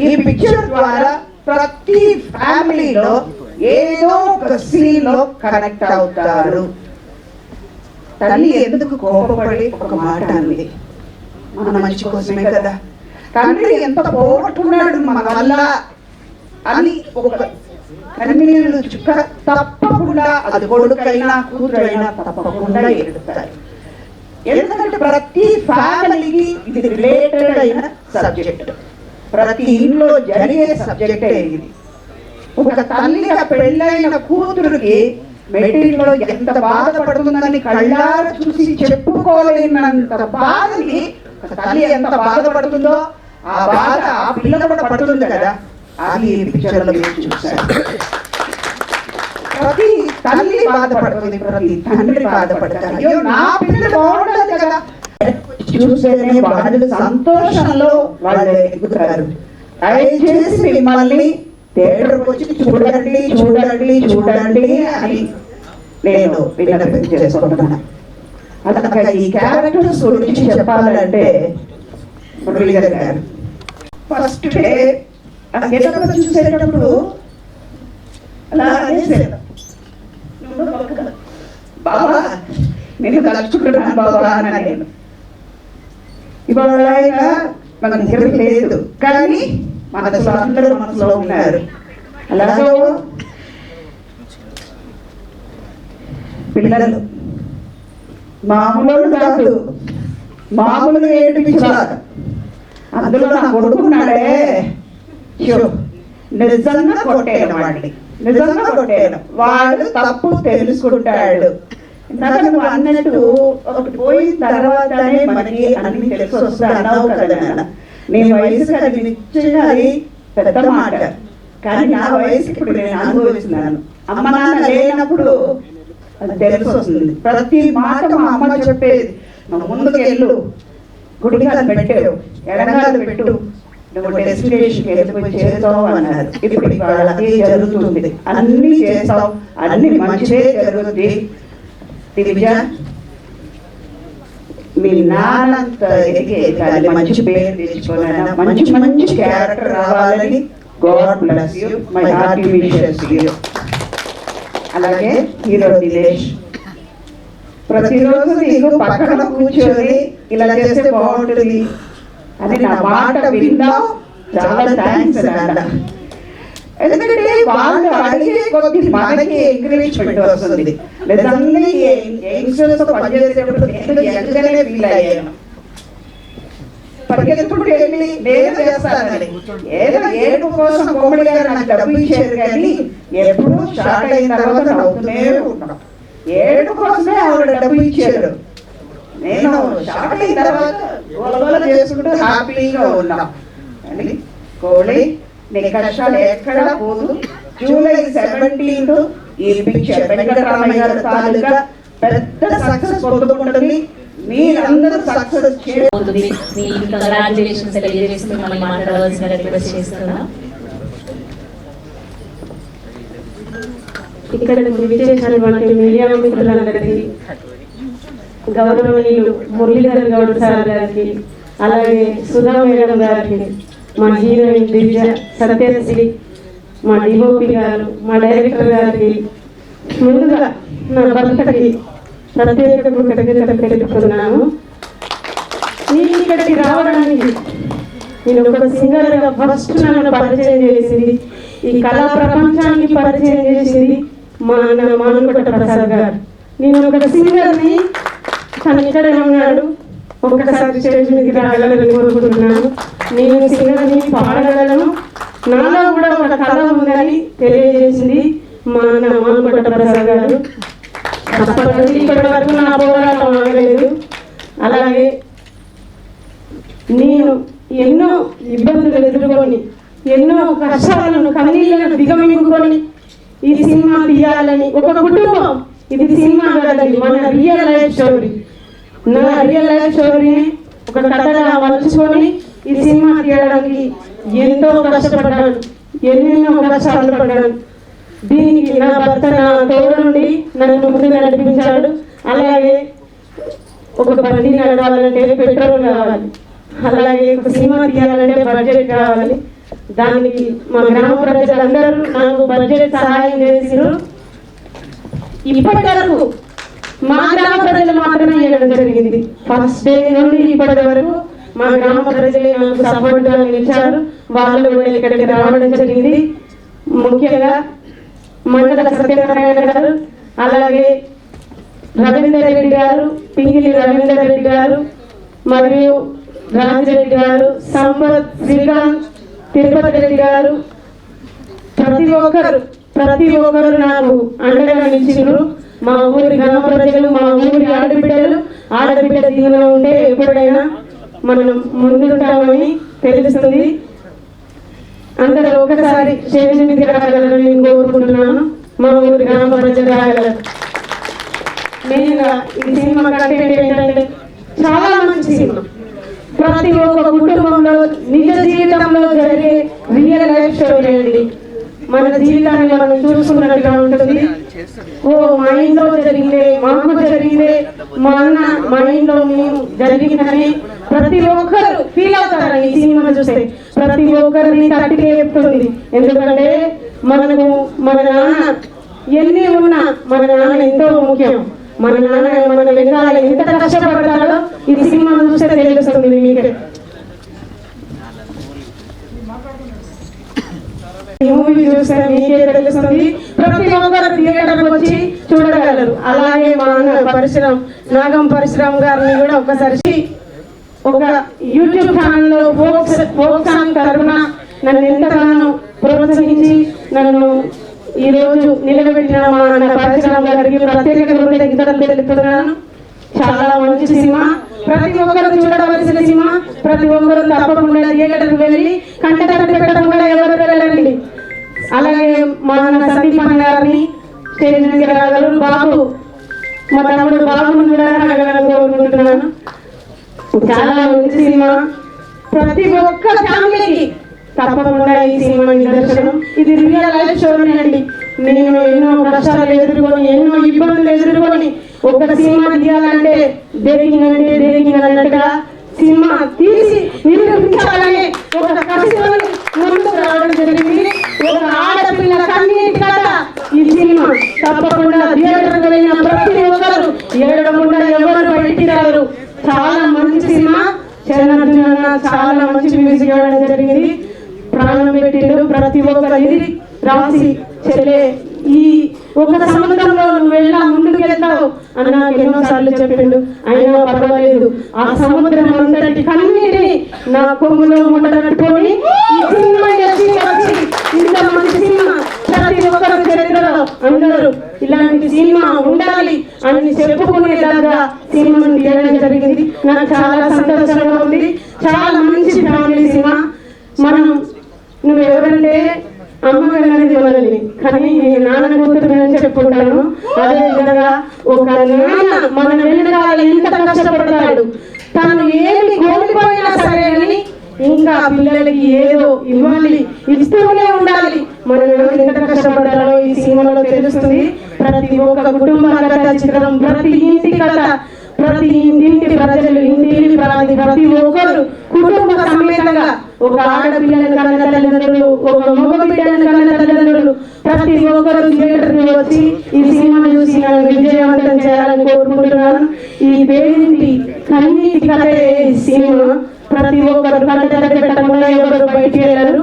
ఈ పిక్చర్ ద్వారా ప్రతి ఫ్యామిలీలో ఏదో ఒక సీన్లో కనెక్ట్ అవుతారు. తల్లి ఎందుకు కోపపడి ఒక మాట అంది, మన మంచి కోసమే కదా, తండ్రి ఎంత పోగొట్టుకున్నాడు మన వల్ల అని ఒక కన్నీళ్ళు చుక్క తప్పకుండా, అది కొడుకైనా కూతురైనా తప్పకుండా ఏడుతారు. ఎందుకంటే ప్రతి ఫ్యామిలీకి ఇది రిలేటెడ్ అయిన సబ్జెక్ట్, ప్రతి ఇంట్లో జరిగే సబ్జెక్టే ఇది. ఒక తల్లిగా పెళ్ళైన కూతురికి మెటీరియల్లో ఎంత బాధపడుతుందని కళ్ళారా చూసి చెప్పుకోలేనంత బాధని ఒక తల్లి ఎంత బాధపడుతుందో ఆ బాధ ఆ పిల్ల కూడా పడుతుంది కదా, అది ఈ పిక్చర్లో మీరు చూశారు. ప్రతి తల్లి బాధపడుతుంది, ప్రతి తండ్రి బాధపడతారు, అయ్యో నా పిల్లలు బాగుంటుంది కదా చూసేనే వాళ్ళు సంతోషంలో వాళ్ళు ఎదుగుతారు. దయచేసి మిమ్మల్ని థియేటర్కి వచ్చి చూడండి చూడండి చూడండి అని నేను విన్నపం చేసుకుంటున్నాను. అలాగే ఈ క్యారెక్టర్స్ గురించి చెప్పాలంటే మురళీధర్ గారు ఫస్ట్ డే గెటప్లో చూసేటప్పుడు అలా అనేసాను, బాబా నేను తలుచుకుంటున్నాను బాబా అని నేను. ఇవాళ ఆయన మన దగ్గర లేదు కానీ మనసులో అందరూ మనసులో ఉన్నారు. అలాగే పిల్లలు మామూలు కాదు, మామూలుగా ఏడిపించారు. అందులో నా కొడుకున్నాడే నిజంగా కొట్టాను వాడిని, నిజంగా కొట్టాను. వాడు తప్పు తెలుసుకుంటాడు. ఇందాక నువ్వు అన్నట్టు ఒకటి పోయిన తర్వాతనే మనకి అన్ని తెలిసి వస్తుంది అన్నావు కదా నాన్న. నీ వయసుకి అది నిశ్చయంగా అది పెద్ద మాట, కానీ నా వయసుకి ఇప్పుడు నేను అనుభవిస్తున్నాను. అమ్మ నాన్న లేనప్పుడు అది తెలిసి వస్తుంది. ప్రతి మాట మా అమ్మ చెప్పేది, నువ్వు ముందుకు వెళ్ళు, గుడికాలు పెట్టావు, ఎడగాలు పెట్టు, నువ్వు డెస్టినేషన్కి వెళ్ళిపోయి చేస్తావు అన్నారు. ఇప్పుడు ఇవాళ అదే జరుగుతుంది. అన్నీ చేస్తావు, అన్ని మంచిదే జరుగుతుంది. దివిజ మీ నాన్నంత ఎదిగేది మంచి పేరు తెచ్చుకోవాలన్నా, మంచి మంచి క్యారెక్టర్ రావాలని God bless you, my hearty wishes you. అలాగే హీరో దినేష్ ప్రతిరోజు నీకు పక్కన కూర్చొని ఇలా చేస్తే బాగుంటుంది అని నా మాట విన్నావు, చాలా థ్యాంక్స్ నాన్న. ఎందుకంటే వాళ్ళు అడిగే కొద్ది మనకి ఎంకరేజ్మెంట్ వస్తుంది. నిజంగా యంగ్స్టర్స్ పనిచేసేటప్పుడు నేను యంగ్గానే ఫీల్ అయ్యాను. పరిగెత్తుకుంటూ వెళ్ళి నేను చేస్తానని. ఏదో ఏడుపు కోసం కోమలి గారు నాకు డబ్బు ఇచ్చారు కానీ ఎప్పుడు స్టార్ట్ అయిన తర్వాత నవ్వుతూనే ఉన్నాం. ఏడు కోసమే ఆవిడ డబ్బు ఇచ్చారు. నేను స్టార్ట్ అయిన తర్వాత గోల చేసుకుంటూ హ్యాపీగా ఉన్నాం అని. కోమలి నీ కష్టాలు ఎక్కడా పోదు. జూలై 17 ఈ పిక్చర్ వెంకటరామయ్య గారి తాలూకా పెద్ద సక్సెస్ పొందుకుంటుంది. మీరందరూ సక్సెస్ చేస్తుంది. మీకు కంగ్రాట్యులేషన్స్ తెలియజేస్తూ మళ్ళీ మాట్లాడవలసిన రిక్వెస్ట్ చేస్తున్నా. ఇక్కడ విజయించినటువంటి మీడియా మిత్రులందరికీ, గౌరవనీయులు మురళీధర్ గౌడ్ సార్ గారికి, అలాగే సుధా మేడం గారికి, మా హీరోయిన్ దివ్య, సత్యశ్రీ, మా డిఓపి గారు, మా డైరెక్టర్ గారికి, ముందుగా నా భర్తకి ప్రత్యేక కృతజ్ఞతలు తెలుపుతున్నాను. నేను ఇక్కడికి రావడానికి నేను ఒక సింగర్గా ఫస్ట్ నన్ను పరిచయం చేసింది, ఈ కళా ప్రపంచానికి పరిచయం చేసింది మా అన్న మానుకోట ప్రసాద్ గారు. నేను ఒక సింగర్ని, తను ఇక్కడే ఉన్నాడు, ఒక్కసారి స్టేజ్ మీదకి రాగలని కోరుకుంటున్నాను. నేను సింగర్ని, పాడగలను, నాలో కూడా ఒక కళ ఉందని తెలియజేసింది మా అన్న మానుకోట ప్రసాద్ గారు. అప్పటి నుండి ఇప్పటి వరకు నా పోరాటం ఆగలేదు. అలాగే నేను ఎన్నో ఇబ్బందులు ఎదుర్కొని, ఎన్నో కష్టాలను, కన్నీళ్లను దిగమింగుకొని ఈ సినిమా తీయాలని, ఒక కుటుంబం, ఇది సినిమా కాదండి, మన రియల్ లైఫ్ స్టోరీ. నా రియల్ లైఫ్ స్టోరీని ఒక కథగా మలుచుకొని ఈ సినిమా తీయడానికి ఎంతో కష్టపడ్డాను, ఎన్నెన్నో కష్టాలు పడ్డాను. దీనికి నా భర్త నా తోడుండి నన్ను ముందుగా నడిపించాడు. అలాగే ఒక బండి నడవాలంటే పెట్రోల్ కావాలి, అలాగే ఒక సినిమా తీయాలంటే బడ్జెట్ కావాలి. దానికి మా గ్రామ ప్రజలందరూ నాకు బడ్జెట్ సహాయం చేసిరు. ఇప్పటి వరకు మా గ్రామ ప్రజలు మాత్రమే చేయడం జరిగింది. ఫస్ట్ డే నుండి ఇప్పటి వరకు మా గ్రామ ప్రజలే నాకు సపోర్ట్గా నిలిచారు. వాళ్ళు కూడా ఇక్కడికి రావడం జరిగింది. ముఖ్యంగా మండల సత్యనారాయణ గారు, అలాగే రవీందర్ రెడ్డి గారు, పింగిలి రవీందర్ రెడ్డి గారు, మరియు రాజిరెడ్డి గారు, సంపత్, శ్రీకాంత్, తిరుపతి రెడ్డి గారు, ప్రతి ఒక్కరు నాకు అండగా నిలిచిండ్రు. మా ఊరి గ్రామ ప్రజలు, మా ఊరి ఆడబిడ్డ దీవెన ఉంటే ఎప్పుడైనా మనం ముందుంటామని తెలుస్తుంది. అందరూ ఒకసారి స్టేజ్ మీదకి రాగలరని నేను కోరుకుంటున్నాను. మా ఊరి గ్రామ ప్రజలు రాగలరు. మెయిన్గా ఈ సినిమా కంటెంట్ ఏంటంటే చాలా మంచి సినిమా. ప్రతి ఒక్క కుటుంబంలో నిజ జీవితంలో జరిగే రియల్ లైఫ్ స్టోరీ అండి. మన జీవితాన్ని మనం చూసుకున్నట్టుగా ఉంటుంది. ఓ మా ఇంట్లో జరిగిందే, మాకు జరిగిందే, మా అన్న మా ఇంట్లో మేము జరిగిందని ప్రతి ఒక్కరు ఫీల్ అవుతారు. ఈ సినిమా చూస్తే ప్రతి ఒక్కరిని తట్టికే చెప్తుంది. ఎందుకంటే మనకు మన నాన్న ఎన్ని ఉన్నా మన నాన్న ఎంతో ముఖ్యం. మన నాన్న మన వెనకాల ఎంత కష్టపడతాడో ఈ సినిమా చూస్తే తెలుస్తుంది మీకే. ఈ మూవీ చూస్తే మీకే తెలుస్తుంది. ప్రతి ఒక్కరు థియేటర్కి వచ్చి చూడగలరు. అలాగే మా నాగం పరిశ్రమ గారిని కూడా ఒకసారి ఒక యూట్యూబ్ ఛానల్లో ఫోక్ సాంగ్ తరఫున నన్ను ఎంతగానో ప్రోత్సహించి నన్ను ఈ రోజు నిలబెట్టిన మా పరిశ్రమ గారికి ప్రత్యేక కృతజ్ఞతలు తెలుపుతున్నాను. చాలా మంచి సినిమా, ప్రతి ఒక్కరు చూడవలసిన సినిమా. ప్రతి ఒక్కరు తప్పకుండా థియేటర్కి వెళ్ళి కంటతడి పెట్టడం కూడా ఎవరు వెళ్ళండి. అలాగే మా సందీప్ అన్న గారిని స్టేజ్ మీదకి రాగలరు. బాబు, మా తమ్ముడు బాబుని కూడా రాగలని కోరుకుంటున్నాను. చాలా మంచి సినిమా, ప్రతి ఒక్క ఫ్యామిలీకి తప్పకుండా ఈ సినిమా నిదర్శనం. ఇది రియల్ లైఫ్ స్టోరీ అండి. నేను ఎన్నో కష్టాలు ఎదుర్కొని, ఎన్నో ఇబ్బందులు ఎదుర్కొని ఒక సినిమా తీయాలంటే డేటింగ్ అన్నట్టుగా సినిమా తీసి నిరూపించాలని ఒక కష్టం ముందుకు రావడం జరిగింది. ఒక ఆడపిల్ల కన్నీటి కథ ఈ సినిమా. తప్పకుండా థియేటర్కి వెళ్ళిన ప్రతి ఒక్కరు ఏడకుండా ఎవరు బయటికి రారు. చాలా మంచి సినిమా. చరణ్ చాలా మంచి మ్యూజిక్ ఇవ్వడం జరిగింది. ప్రాణం పెట్టిండు. ప్రతి ఒక్క ఇది రాసి చెల్లె ఈ ఒక సముద్రంలో నువ్వు వెళ్ళా ముందుకు వెళ్తావు అని నాకు ఎన్నోసార్లు చెప్పిండు. అయినా పర్వాలేదు, ఆ సముద్రం అంతటి కన్నీటిని నా కొమ్ములో ముట్టగట్టుకొని ఈ సినిమా వచ్చి ఇంత మంచి సినిమా ప్రతి ఒక్కరు చరిత్రలో అందరూ ఇలాంటి సినిమా ఉండాలి అని చెప్పుకునేలాగా సినిమాను తీయడం జరిగింది. నాకు చాలా సంతోషంగా ఉంది. చాలా మంచి ఫ్యామిలీ సినిమా. మనం నువ్వు ఎవరంటే అమ్మగన్నది మనల్ని, కానీ నాన్న కూతురు అని చెప్పుకుంటాను. అదేవిధంగా ఒక నాన్న మన వెనకాల ఎంత కష్టపడతాడు, తను ఏమి కోల్పోయినా సరే అని ఇంకా పిల్లలకి ఏదో ఇవ్వాలి, ఇస్తూనే ఉండాలి. మన నాన్న ఎంత కష్టపడతాడో ఈ సినిమాలో తెలుస్తుంది. ప్రతి ఒక్క కుటుంబ కథ చిత్రం, ప్రతి ఇంటి కథ, ప్రతి ఇంటి ప్రజలు, ఇంటిని ప్రతి ఒక్కరు కుటుంబ సమేతంగా, ఒక ఆడపిల్లని కన్న తల్లిదండ్రులు, ఒక మగ బిడ్డని కన్న తల్లిదండ్రులు ప్రతి ఒక్కరు థియేటర్కి వచ్చి ఈ సినిమా చూసి నన్ను విజయవంతం చేయాలని కోరుకుంటున్నాను. ఈ పేరింటి కన్నీటి కథే ఈ సినిమా. ప్రతి ఒక్కరు కన్నతల్లి పెట్టకుండా ఎవరు బయటికి వెళ్ళారు.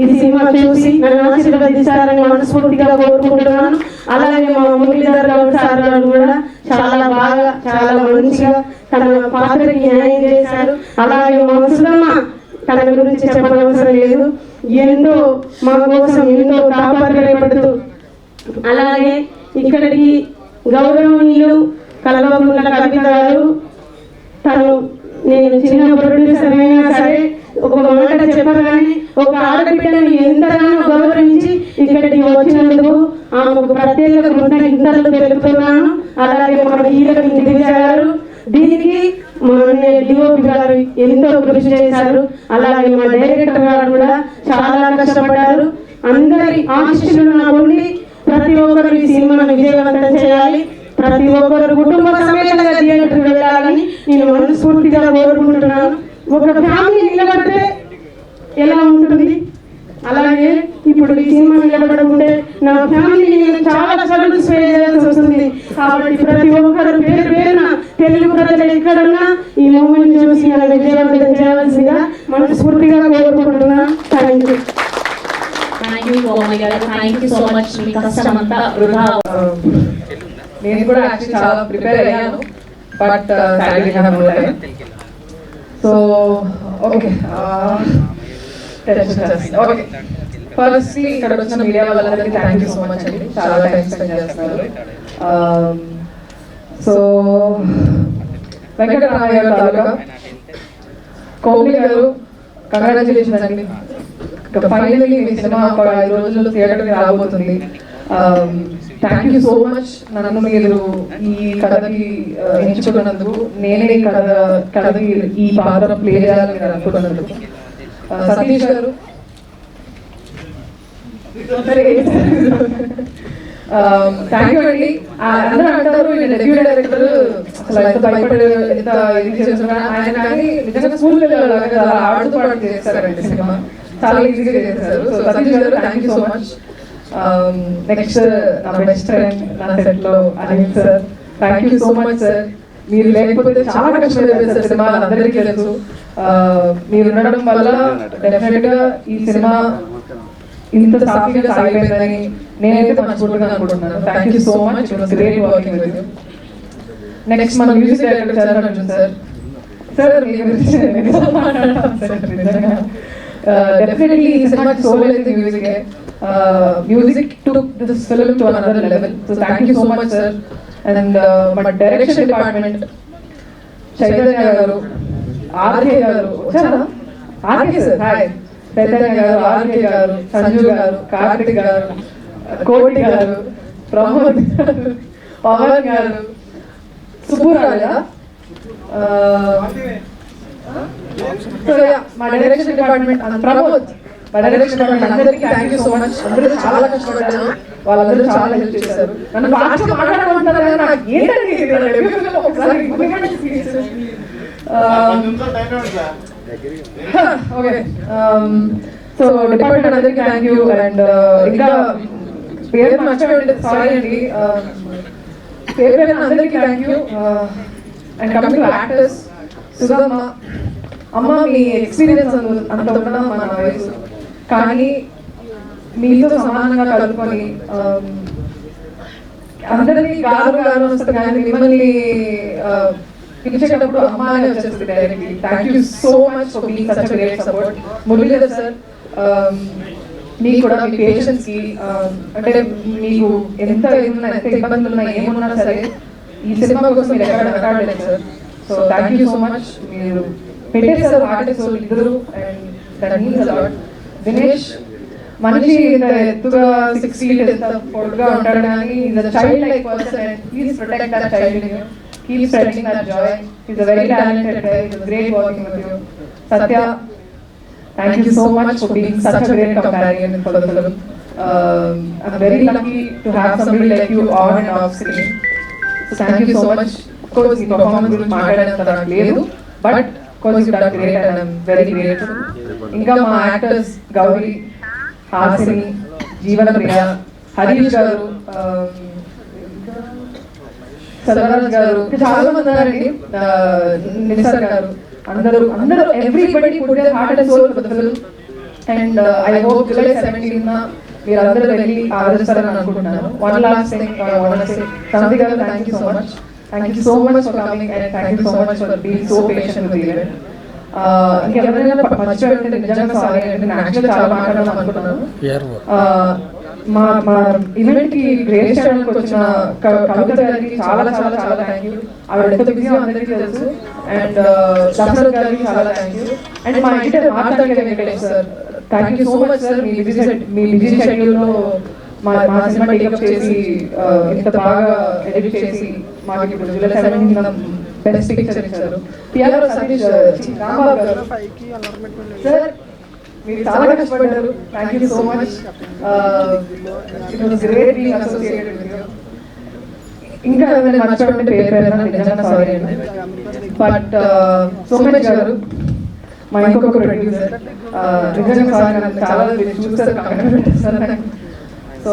ఈ సినిమా చూసి నన్ను ఆశీర్వదిస్తారని మనస్ఫూర్తిగా కోరుకుంటున్నాను. అలాగే మా మురళీధర్ గౌడ్ సార్ గారు కూడా చాలా బాగా, చాలా మంచిగా తన పాత్రకి న్యాయం చేశారు. అలాగే మా సుధమ్మ, తన గురించి చెప్పనవసరం లేదు, ఎంతో మా కోసం ఎంతో తాపత్రయపడుతూ. అలాగే ఇక్కడికి గౌరవనీయులు కల్వకుంట్ల కవిత గారు, తను నేను చిన్న ప్రొడ్యూసర్ అయినా సరే ఒక మాట చెప్పగానే ఒక ఆడబిడ్డను ఎంతగానో గౌరవించి ఇక్కడికి వచ్చినందుకు ఆమెకు ప్రత్యేక కృతజ్ఞతలు తెలుపుతున్నాను. అలాగే మన హీరో దివిజ గారు, దీనికి మా డిఓపి గారు ఎంతో కృషి చేశారు. అలాగే మా డైరెక్టర్ గారు కూడా చాలా కష్టపడ్డారు. అందరి ఆశీస్సులు నాకుండి ప్రతి ఒక్కరు ఈ సినిమాను విజయవంతం చేయాలి. ప్రతి ఒక్కరు కుటుంబ సమేతంగా థియేటర్కి వెళ్ళాలని నేను మనస్ఫూర్తిగా కోరుకుంటున్నాను. ఒక ఫ్యామిలీ నిలబడితే ఎలా ఉంటుంది, అలాగే ఇప్పుడు ఈ సినిమా నిలబడకుంటే నా ఫ్యామిలీని నేను చాలా స్ట్రగుల్స్ చేయాల్సి వస్తుంది. కాబట్టి ప్రతి ఒక్కరు పేరు పేరున తెలుగు ప్రజలు ఎక్కడున్నా ఈ మూవీని చూసి నన్ను విజయవంతం చేయాల్సిందిగా మనస్ఫూర్తిగా కోరుకుంటున్నాను. Thank you. Thank you so much. మీ కష్టం అంతా వృధా. నేను కూడా యాక్చువల్లీ చాలా ప్రిపేర్ అయ్యాను, but Saturday have no time. So okay, okay, firstly ఇక్కడ వచ్చిన మీడియా వాళ్ళందరికీ థ్యాంక్ యూ సో మచ్ అండి. చాలా టైం స్పెండ్ చేస్తున్నారు. సో వెంకటరామయ్య గారు తాలూకా కోహ్లీ గారు, కంగ్రాచులేషన్స్ అండి. ఫైనల్లీ మీ సినిమా ఒక 5 రోజుల్లో థియేటర్కి రాబోతుంది. Thank you so much. నన్ను మీరు ఈ కథకి ఎంచుకున్నందుకు, నేనే కథకి ఈ పాత్ర ప్లే చేయాలని మీరు అనుకున్నందుకు. సతీష్ గారు, థ్యాంక్ యూ అండి. అందరూ అంటారు ఈయన డెబ్యూ డైరెక్టర్, అసలు ఎంత భయపడే ఎంత ఇది చేస్తున్నారు ఆయన, కానీ నిజంగా స్కూల్ పిల్లలు ఆడుతూ పాటు చేస్తారండి సినిమా, చాలా ఈజీగా చేశారు. సో సతీష్ గారు thank you so much. Next నా బెస్ట్ ఫ్రెండ్ నా సెట్ లో Anil sir, thank you so much sir. మీరు లేకపోతే చాలా కష్టమైపోయింది సార్ సినిమా, అందరికీ తెలుసు. మీరు ఉండడం వల్ల డెఫినెట్ గా ఈ సినిమా ఇంత సాఫీగా సాగిపోయిందని నేనైతే మనస్ఫూర్తిగా అనుకుంటున్నాను. Thank you so much, it was great working with you. Next మన music director Charan Arjun sir. Sir మీ గురించి డెఫినెట్లీ ఈ సినిమాకి సోల్ అయితే music. Music took this film to another level. So thank you so much, sir. And my direction department, Chaitanya garu, RK garu, chara, RK sir, hi. Chaitanya garu, RK garu, Sanju garu, Karthik garu, Koti garu, Pramod garu, Pawan garu, Suburaja. So yeah, my direction department and Pramod. అందరికీ thank you so much. అందరూ చాలా కష్టపడ్డారు, వాళ్ళందరూ చాలా help చేశారు. నన్ను fast గా మాట్లాడమంటారు కదా, నాకు ఏంటంటే ఓకే. సో డిపార్ట్మెంట్ అందరికీ థ్యాంక్ యూ. అండ్ ఇంకా పేరు మర్చిపోయి సారీ అండి. పేరు అందరికీ thank you. And coming to actors, Sudhamma అమ్మ, మీ ఎక్స్పీరియన్స్ అంత ఉండడం మన వయసు, కానీ మీతో సమానంగా కలుపుకొని అందరినీ గారు గారు వస్తుంది కానీ మిమ్మల్ని పిలిచేటప్పుడు అమ్మ అని వచ్చేస్తుంది directly. Thank you so much for being such great support. Muralidhar sir, మీకు కూడా మీ పేషెంట్స్కి అంటే మీకు ఎంత ఇబ్బందులు ఉన్నా ఏమున్నా సరే ఈ సినిమా కోసం మీరు ఎక్కడ వెనకాడలేదు sir. So thank you so much. మీరు పెట్టేసారు హార్ట్ అండ్ సోల్ ఇద్దరు, and that means a lot. Dinesh మనిషి ఇంత ఎత్తుగా 6 feet ఎంత పొడుగా ఉంటాడు కానీ is a child like person and please protect that child in you. Keep spreading that joy. Is a very talented guy. It was great working with you. Satya, thank you so much for being such a great companion for the film. I'm very lucky to have somebody like you on and off screen. So thank you so much. Of course, your performance will matter and ledu, but of course you done great and I'm very grateful. Inga ma actors Gauri, Hasini, Jeevan Priya, Harish garu, Sadaraj garu, chaala mandi unnaranడి, Nisar garu, అందరూ everybody put their heart and soul for the film, and I hope July 17th మీరందరూ వెళ్ళి ఆదరిస్తారని అనుకుంటున్నాను. One last thing I want to say, Shanti garu, thank you so much. Thank you so much for coming and thank you so much for being so patient with the event. ఇంకెవరైనా మర్చిపోయింటే నిజంగా sorry అండి, నేను యాక్చువల్గా చాలా మాట్లాడదాం అనుకుంటున్నాను. మా event కి గ్రేస్ చేయడానికి వచ్చిన కవిత గారికి చాలా చాలా చాలా థ్యాంక్ యూ. ఆవిడ ఎంత బిజీ అందరికీ తెలుసు. అండ్ దశరథ్ గారికి చాలా థ్యాంక్ యూ. అండ్ మా ఎడిటర్ మాట్లాడే Venkatesh sir, thank you so much sir. Me busy షెడ్యూల్లో మా సినిమా టేకప్ చేసి ఇంత బాగా ఎడిట్ చేసి మాకు ఇప్పుడు July 17th బెస్ట్ పిక్చర్ ఇచ్చారు. పిఆర్ఓ సతీష్ రాంబాబు గారు సార్, మీరు చాలా కష్టపడ్డారు. Thank you so much. It was great being associated with you. ఇంకా నేను మర్చిపోయింటే పేరు నిజంగా సారీ అండి. బట్ సోమేష్ గారు, మా ఇంకొక ప్రొడ్యూసర్, నిజంగా సారీ, చాలా చూస్తారు sir. So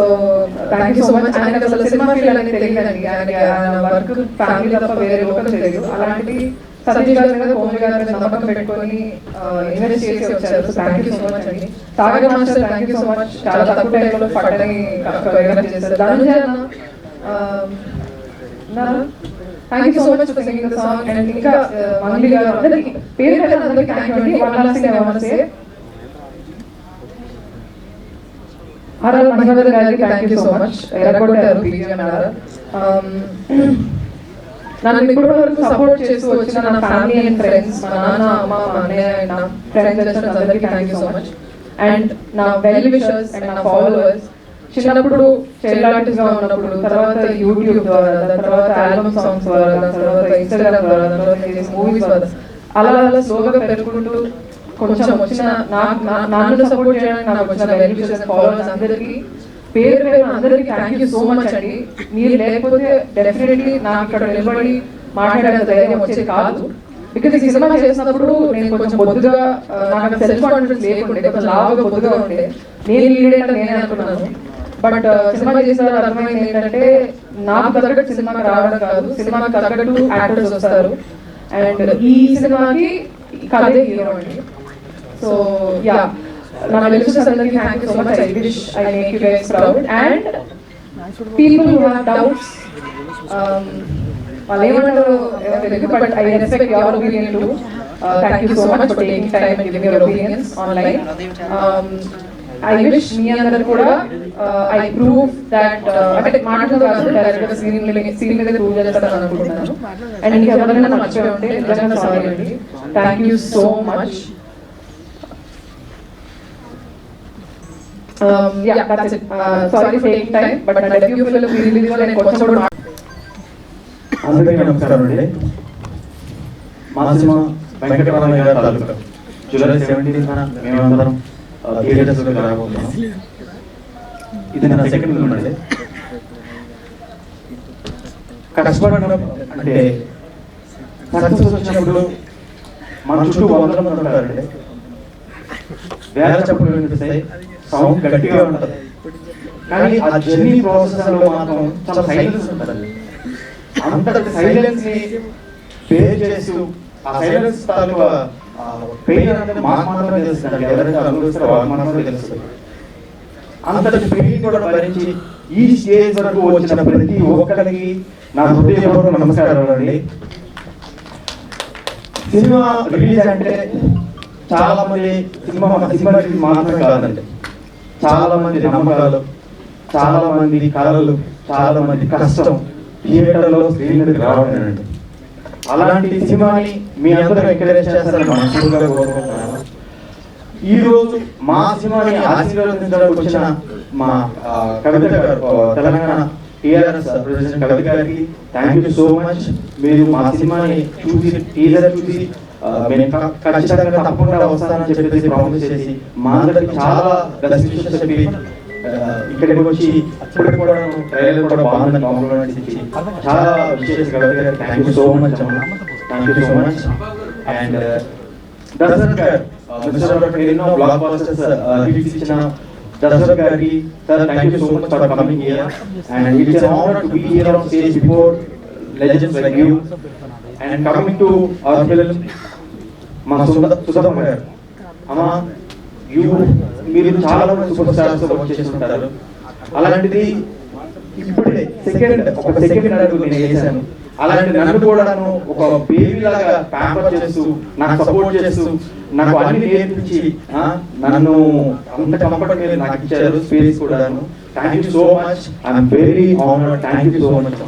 thank you so much. ఆయనకు అసలు సినిమా ఫీల్డ్ అనేది తెలియదండి. ఆయన వర్క్ ఫ్యామిలీ తప్ప వేరే లోకల్ తెలియదు. అలాంటి సతీష్ గారి మీద, కోమి గారి మీద నమ్మకం పెట్టుకొని ఇన్వెస్ట్ చేసి వచ్చారు. So thank you so much అండి. Sagar master, thank you so much. చాలా తక్కువ టైంలో ఫటని కొరియోగ్రాఫ్ చేశారు. Dhananjaya thank you so much for singing the song. And ఇంకా మంగ్లీ గారు, అందరికి పేరు పేరు అందరికి థ్యాంక్ యూ అండి. One last thing I want to say, RR మహిమదర్ గారికి థ్యాంక్ యూ సో మచ్. ఎరగొట్టారు BGM ఆర్ఆర్. నన్ను ఇప్పటి వరకు సపోర్ట్ చేస్తూ వచ్చిన నా ఫ్యామిలీ అండ్ ఫ్రెండ్స్, మా నాన్న, అమ్మ, మా అన్నయ్య, నా ఫ్రెండ్స్ అందరికీ thank you so much. And నా వెల్ విషర్స్ అండ్ నా ఫాలోవర్స్, చిన్నప్పుడు చైల్డ్ ఆర్టిస్ట్ గా ఉన్నప్పుడు, తర్వాత యూట్యూబ్ ద్వారా, తర్వాత ఆల్బమ్ సాంగ్స్ ద్వారా, తర్వాత ఇన్స్టాగ్రామ్ ద్వారా, తర్వాత మూవీస్ ద్వారా, అలా అలా స్లోగా పెరుగుకుంటూ కొంచెం వచ్చిన నన్ను సపోర్ట్ చేయడానికి నాకు వచ్చిన వెల్ విషర్స్ అండ్ ఫాలోవర్స్ అందరికీ పేరు పేరు అందరికీ థ్యాంక్ యూ సో మచ్ అండి. మీరు లేకపోతే డెఫినెట్లీ నాకు ఇక్కడ నిలబడి మాట్లాడే ధైర్యం వచ్చేది కాదు. బికాజ్ ఈ సినిమా చేసినప్పుడు నేను కొంచెం బొద్దుగా, నాకు సెల్ఫ్ కాన్ఫిడెన్స్ లేకుండే, కొంచెం లావుగా బొద్దుగా ఉండే. నేను లీడర్ నేనే అనుకున్నాను. బట్ సినిమా చేసిన అర్థమైంది ఏంటంటే, నాకు తగ్గట్టు సినిమాకి రావడం కాదు, సినిమాకి తగ్గట్టు యాక్టర్స్ వస్తారు. అండ్ ఈ సినిమాకి కథే హీరో అండి. సో యా, నా వెల్విషర్స్ అందరికీ thank you so much. I wish I make you guys proud. And people who have doubts, వాళ్ళు ఏమంటారు తెలియదు, but I respect your opinion too. Thank you so much for taking time and giving your opinions online. I wish మీ అందరు కూడా I prove that, అంటే మాటలు కాదు, డైరెక్ట్గా స్క్రీన్ మీద ప్రూవ్ చేస్తారని అనుకుంటున్నాను. అండ్ ఇంకెవరైనా మర్చిపోయి ఉంటే నిజంగా సారీ అండి. Thank you so much. Yeah, that's it. Sorry for taking time, but my debut film release and కొంచెం కూడా అందరికీ నమస్కారం అండి. మా సినిమా వెంకటరామయ్య గారి తాలూకా July 17th మేమందరం థియేటర్స్లో రాబోతున్నాం. ఇది నా సెకండ్ ఫిల్మ్ అండి. కష్టపడడం అంటే సక్సెస్ వచ్చినప్పుడు మన చుట్టూ 100 మంది ఉంటారండి. వేల చెప్పులు వినిపిస్తాయి, సౌండ్ గట్టిగా ఉంటుంది, కానీ ఆ జర్నీ ప్రాసెస్ లో మాత్రం చాలా సైలెన్స్ ఉంటుంది. అంతటి సైలెన్స్ ని పేర్ చేస్తూ ఆ సైలెన్స్ తాలూకా పెయిన్ అనేది మాకు మాత్రమే తెలుస్తుంది, ఎవరైతే అనుభవిస్తారో వాళ్ళకి మాత్రమే తెలుస్తుంది. అంతటి పెయిన్ కూడా భరించి ఈ స్టేజ్ వరకు వచ్చిన ప్రతి ఒక్కరికి నా హృదయపూర్వక నమస్కారాలు అండి. సినిమా రిలీజ్ అంటే చాలా మంది సినిమా రిలీజ్ మాత్రమే కాదండి, చాలా మంది నమ్మకాలు, చాలా మంది కళలు, చాలా మంది కష్టం థియేటర్లో స్క్రీన్ మీదకి రావడం. అలాంటి సినిమాని మీ అందరూ ఎంకరేజ్ చేస్తారని మనస్ఫూర్తిగా కోరుకుంటున్నాను. ఈ రోజు మా సినిమాని ఆశీర్వదించడానికి వచ్చిన మా కవిత గారు, తెలంగాణ టీఆర్ఎస్ ప్రెసిడెంట్ కవిత గారికి థ్యాంక్ యూ సో మచ్. మీరు మా సినిమాని చూసి టీజర్ చూసి మేము ఖచ్చితంగా తప్పకుండా వస్తానని చెప్పేసి ప్రామిస్ చేసి మా అందరికి చాలా బెస్ట్ విషెస్ చెప్పి ఇక్కడికి వచ్చి అప్పుడు కూడా ట్రైలర్ కూడా బాగుందని కాంప్లిమెంట్స్ ఇచ్చి చాలా విషెస్ కవిత గారికి థ్యాంక్ యూ సో మచ్ అమ్మా, thank you so much. And Dashrath గారు ఎన్నో బ్లాక్ బస్టర్స్ హిట్స్ ఇచ్చిన దశరథ్ గారికి sir thank you so much for coming here and it's an honor to be here on stage before legends like you and coming to our film. మా సుధమ్మ గారు అమ్మా, మీరు చాలా మంది సూపర్ స్టార్స్ తో work చేస్తుంటారు, అలాంటిది ఇప్పుడే ఒక సెకండ్ అడుగు నేను వేసాను. అలాంటి నన్ను కూడా ఒక బేబీ లాగా ప్యాంపర్ చేస్తూ నాకు సపోర్ట్ చేస్తూ నాకు అన్ని నేర్పించి నన్ను అంత కంఫర్ట్ మీద నాకు ఇచ్చారు, స్పేస్ కూడా. Thank you so much, I'm very honoured, thank you so much.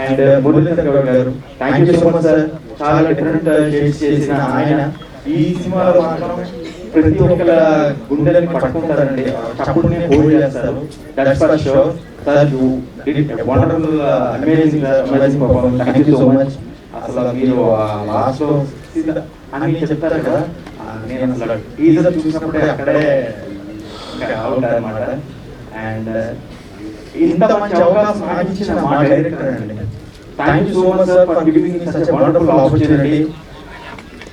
And Muralidhar Goud గారు thank you so much sir. చాలా డిఫరెంట్ షేడ్స్ చేసిన ఆయన ఈ సినిమాలో మాత్రం ప్రతి ఒక్కల గుండెలని పట్టుకుంటారండి, చప్పుడునే హోల్డ్ చేస్తారు. That's for sure sir. You did wonderful amazing performance, thank you so much. అసలు మీరు లాస్ట్ లో అని చెప్తారు కదా, నేను అసలు టీజర్ చూసినప్పుడే అక్కడే అవుట్ అనమాట. అండ్ ఇంత మంచి అవకాశం నాకు ఇచ్చిన మా డైరెక్టర్ అండి, thank you so much sir for giving me such a wonderful opportunity.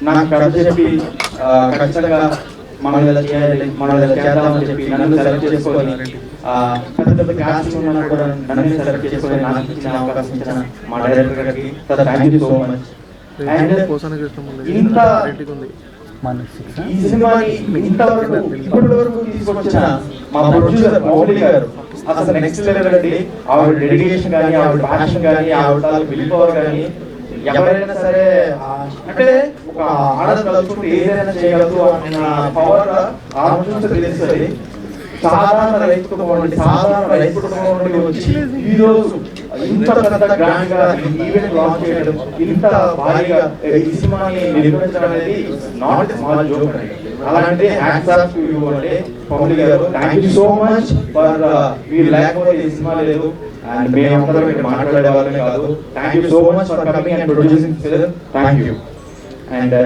నాకు కథ చెప్పి ఖచ్చితంగా మనం ఇలా చేయాలి, మనం ఇలా చేద్దామని చెప్పి నన్ను సెలెక్ట్ చేసుకొని పెద్ద పెద్ద కాస్టింగ్ ఉన్నా కూడా నన్ను సెలెక్ట్ చేసుకొని నాకు ఇచ్చిన అవకాశం ఇచ్చిన మా డైరెక్టర్ గారికి sir thank you so much. And ఇంత ఈ సినిమాని ఇంతవరకు ఇప్పటి వరకు తీసుకొచ్చిన మా ప్రొడ్యూసర్ మౌలి గారు అసలు నెక్స్ట్ లెవెల్ అండి. ఆవిడ డెడికేషన్ కానీ, ఆవిడ ప్యాషన్ కానీ, ఆవిడ విల్ పవర్ కానీ, ఎవరైనా సరే అంటే ఒక ఆడది కలుసుకుంటే ఏదైనా చేయగలదు అన్న పవర్ ఆ నుంచి తెలుస్తుంది. సాధారణ రైతు కుటుంబం నుండి, సాధారణ రైతు కుటుంబం నుండి వచ్చి ఈ రోజు ఇంత పెద్ద గ్రాండ్ గా ఈవెంట్ లాంచ్ చేయడం, ఇంత భారీగా ఈ సినిమాని నిర్వహించడం అనేది నాట్ స్మాల్ జోక్ అండి. అలాంటి హ్యాట్స్ ఆఫ్ టు యు అంటే పౌలి గారు, thank you so much for మీరు లేకపోతే ఈ సినిమా లేదు అండ్ మేమందరం ఇక్కడ మాట్లాడే వాళ్ళమే కాదు. Thank you so much for coming and producing film, thank you. And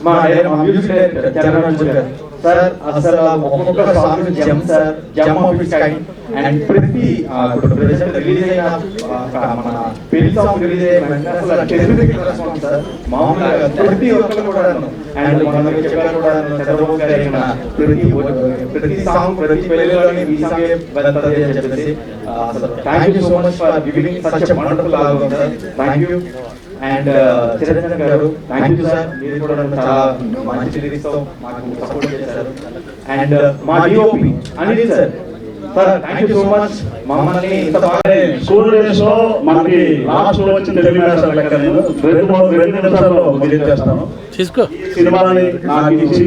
మా మ్యూజిక్ డైరెక్టర్ చరణ్ గారు సార్, అసలు ఒక్కొక్క song Jammu sir, Jammu of it's kind. And ప్రతి ప్రెజెంట్ రిలీజ్ అయిన మన పెళ్లి సాంగ్ రిలీజ్ అయిన అసలు టెర్రిఫిక్ రెస్పాన్స్ సార్, మామూలుగా ప్రతి ఒక్కరు కూడా. అండ్ మనం చెప్పారు కూడా చంద్రబాబు గారు అయిన ప్రతి సాంగ్ ప్రతి పెళ్లిలోని ఈ సాంగ్ వెళ్తుంది అని చెప్పేసి అసలు thank you so much for giving such a wonderful album sir, thank you. And Chiranjeevi గారు థ్యాంక్ యూ సార్, మీరు కూడా చాలా మంచి లిరిక్స్ తో మాకు సపోర్ట్ చేశారు. అండ్ మా DOP Anil sir, sir thank you so much. మమ్మల్ని ఇంత బాగా స్కూల్ డేస్ లో మనకి లాస్ట్ లో వచ్చిన తెలుగు మాస్టర్ లెక్క నేను 2 నిమిషాల్లో చేస్తాను. సినిమాని నాకు ఇచ్చి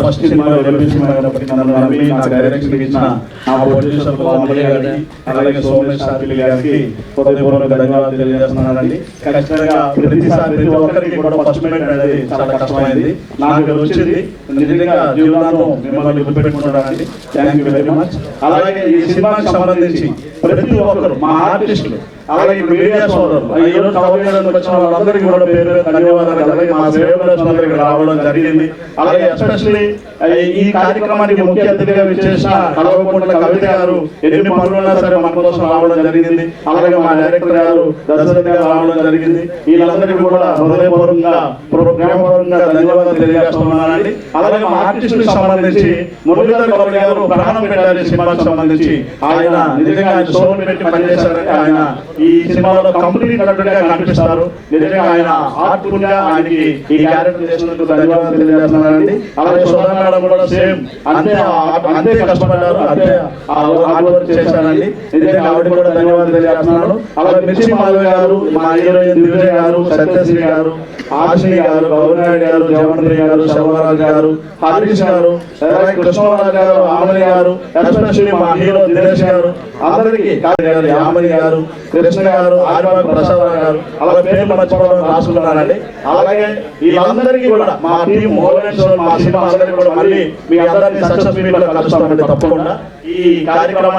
ఫస్ట్ సినిమాలో తెలుగు సినిమా కాబట్టి నన్ను నమ్మి నాకు డైరెక్షన్ ఇచ్చిన నా ప్రొడ్యూసర్ గారికి, అలాగే సోమేష్ సాపిలి గారికి హృదయపూర్వక ధన్యవాదాలు తెలియజేస్తున్నానండి. ఖచ్చితంగా ప్రతి ఒక్కరికి కూడా ఫస్ట్ మినిట్ అనేది చాలా కష్టమైంది, నాకు వచ్చింది. నిజంగా జీవితాంతం మిమ్మల్ని గుర్తుపెట్టుకుంటానండి. Thank you very much. అలాగే ఈ సినిమాకి సంబంధించి ప్రతి ఒక్కరు మా ఆర్టిస్టులు, అలాగే మీడియా సోదరులు, ఈ రోజు కవర్ చేయడానికి వచ్చిన వాళ్ళందరికీ కూడా పేరు ధన్యవాదాలు. అలాగే మా సేవకులందరికీ రావడం జరిగింది. అలాగే ఎస్పెషల్లీ ఈ కార్యక్రమానికి ముఖ్య అతిథిగా విచ్చేసిన కల్వకుంట్ల కవిత గారు ఎన్ని పనులున్నా సరే మన కోసం రావడం జరిగింది. అలాగే మా డైరెక్టర్ గారు దశరథ్ గారు రావడం జరిగింది. వీళ్ళందరికీ కూడా హృదయపూర్వకంగా ప్రేమపూర్వకంగా ధన్యవాదాలు తెలియజేస్తున్నానండి. అలాగే మా ఆర్టిస్టులకు సంబంధించి మురళీధర్ గౌడ్ గారు ప్రాణం పెట్టారు ఈ సినిమాకి సంబంధించి. ఆయన నిజంగా ఆయన సోల్ పెట్టి పనిచేశారంటే ఆయన ఈ సినిమాలో కంప్లీట్ నటుడిగా కనిపిస్తారు. నిజంగా ఆయన ఆర్ట్ఫుల్ గా ఆయనకి ఈ క్యారెక్టర్ చేసినందుకు ధన్యవాదాలు తెలియజేస్తున్నానండి. అలాగే సోదరుడు మేడం కూడా సేమ్ అంతే కష్టపడ్డారు, అంతే హార్డ్ వర్క్ చేశారండి. నిజంగా ఆవిడ కూడా ధన్యవాదాలు తెలియజేస్తున్నాను. అలాగే మిర్చి మాధవ్ గారు, మా హీరోయిన్ దివిజయ్ గారు, సత్యశ్రీ గారు, ఆశ్ని గారు, గౌరనాయుడు గారు, జవన్రి గారు, శివరాజ్ గారు, హరీష్ గారు, కృష్ణరాజు గారు, ఆమని గారు, ఎస్పెషల్లీ మా హీరో దినేష్ గారు, అందరికీ యామని గారు, కృష్ణ గారు, ఆదివారం ప్రసాద్ గారు, అలాగే పేర్లు మర్చిపోవడం రాసుకున్నానండి. అలాగే వీళ్ళందరికీ కూడా మా టీం మా సినిమా అందరికీ కూడా మళ్ళీ మీ అందరినీ సక్సెస్ మీట్ లో కలుస్తామండి తప్పకుండా. ఈ కార్యక్రమం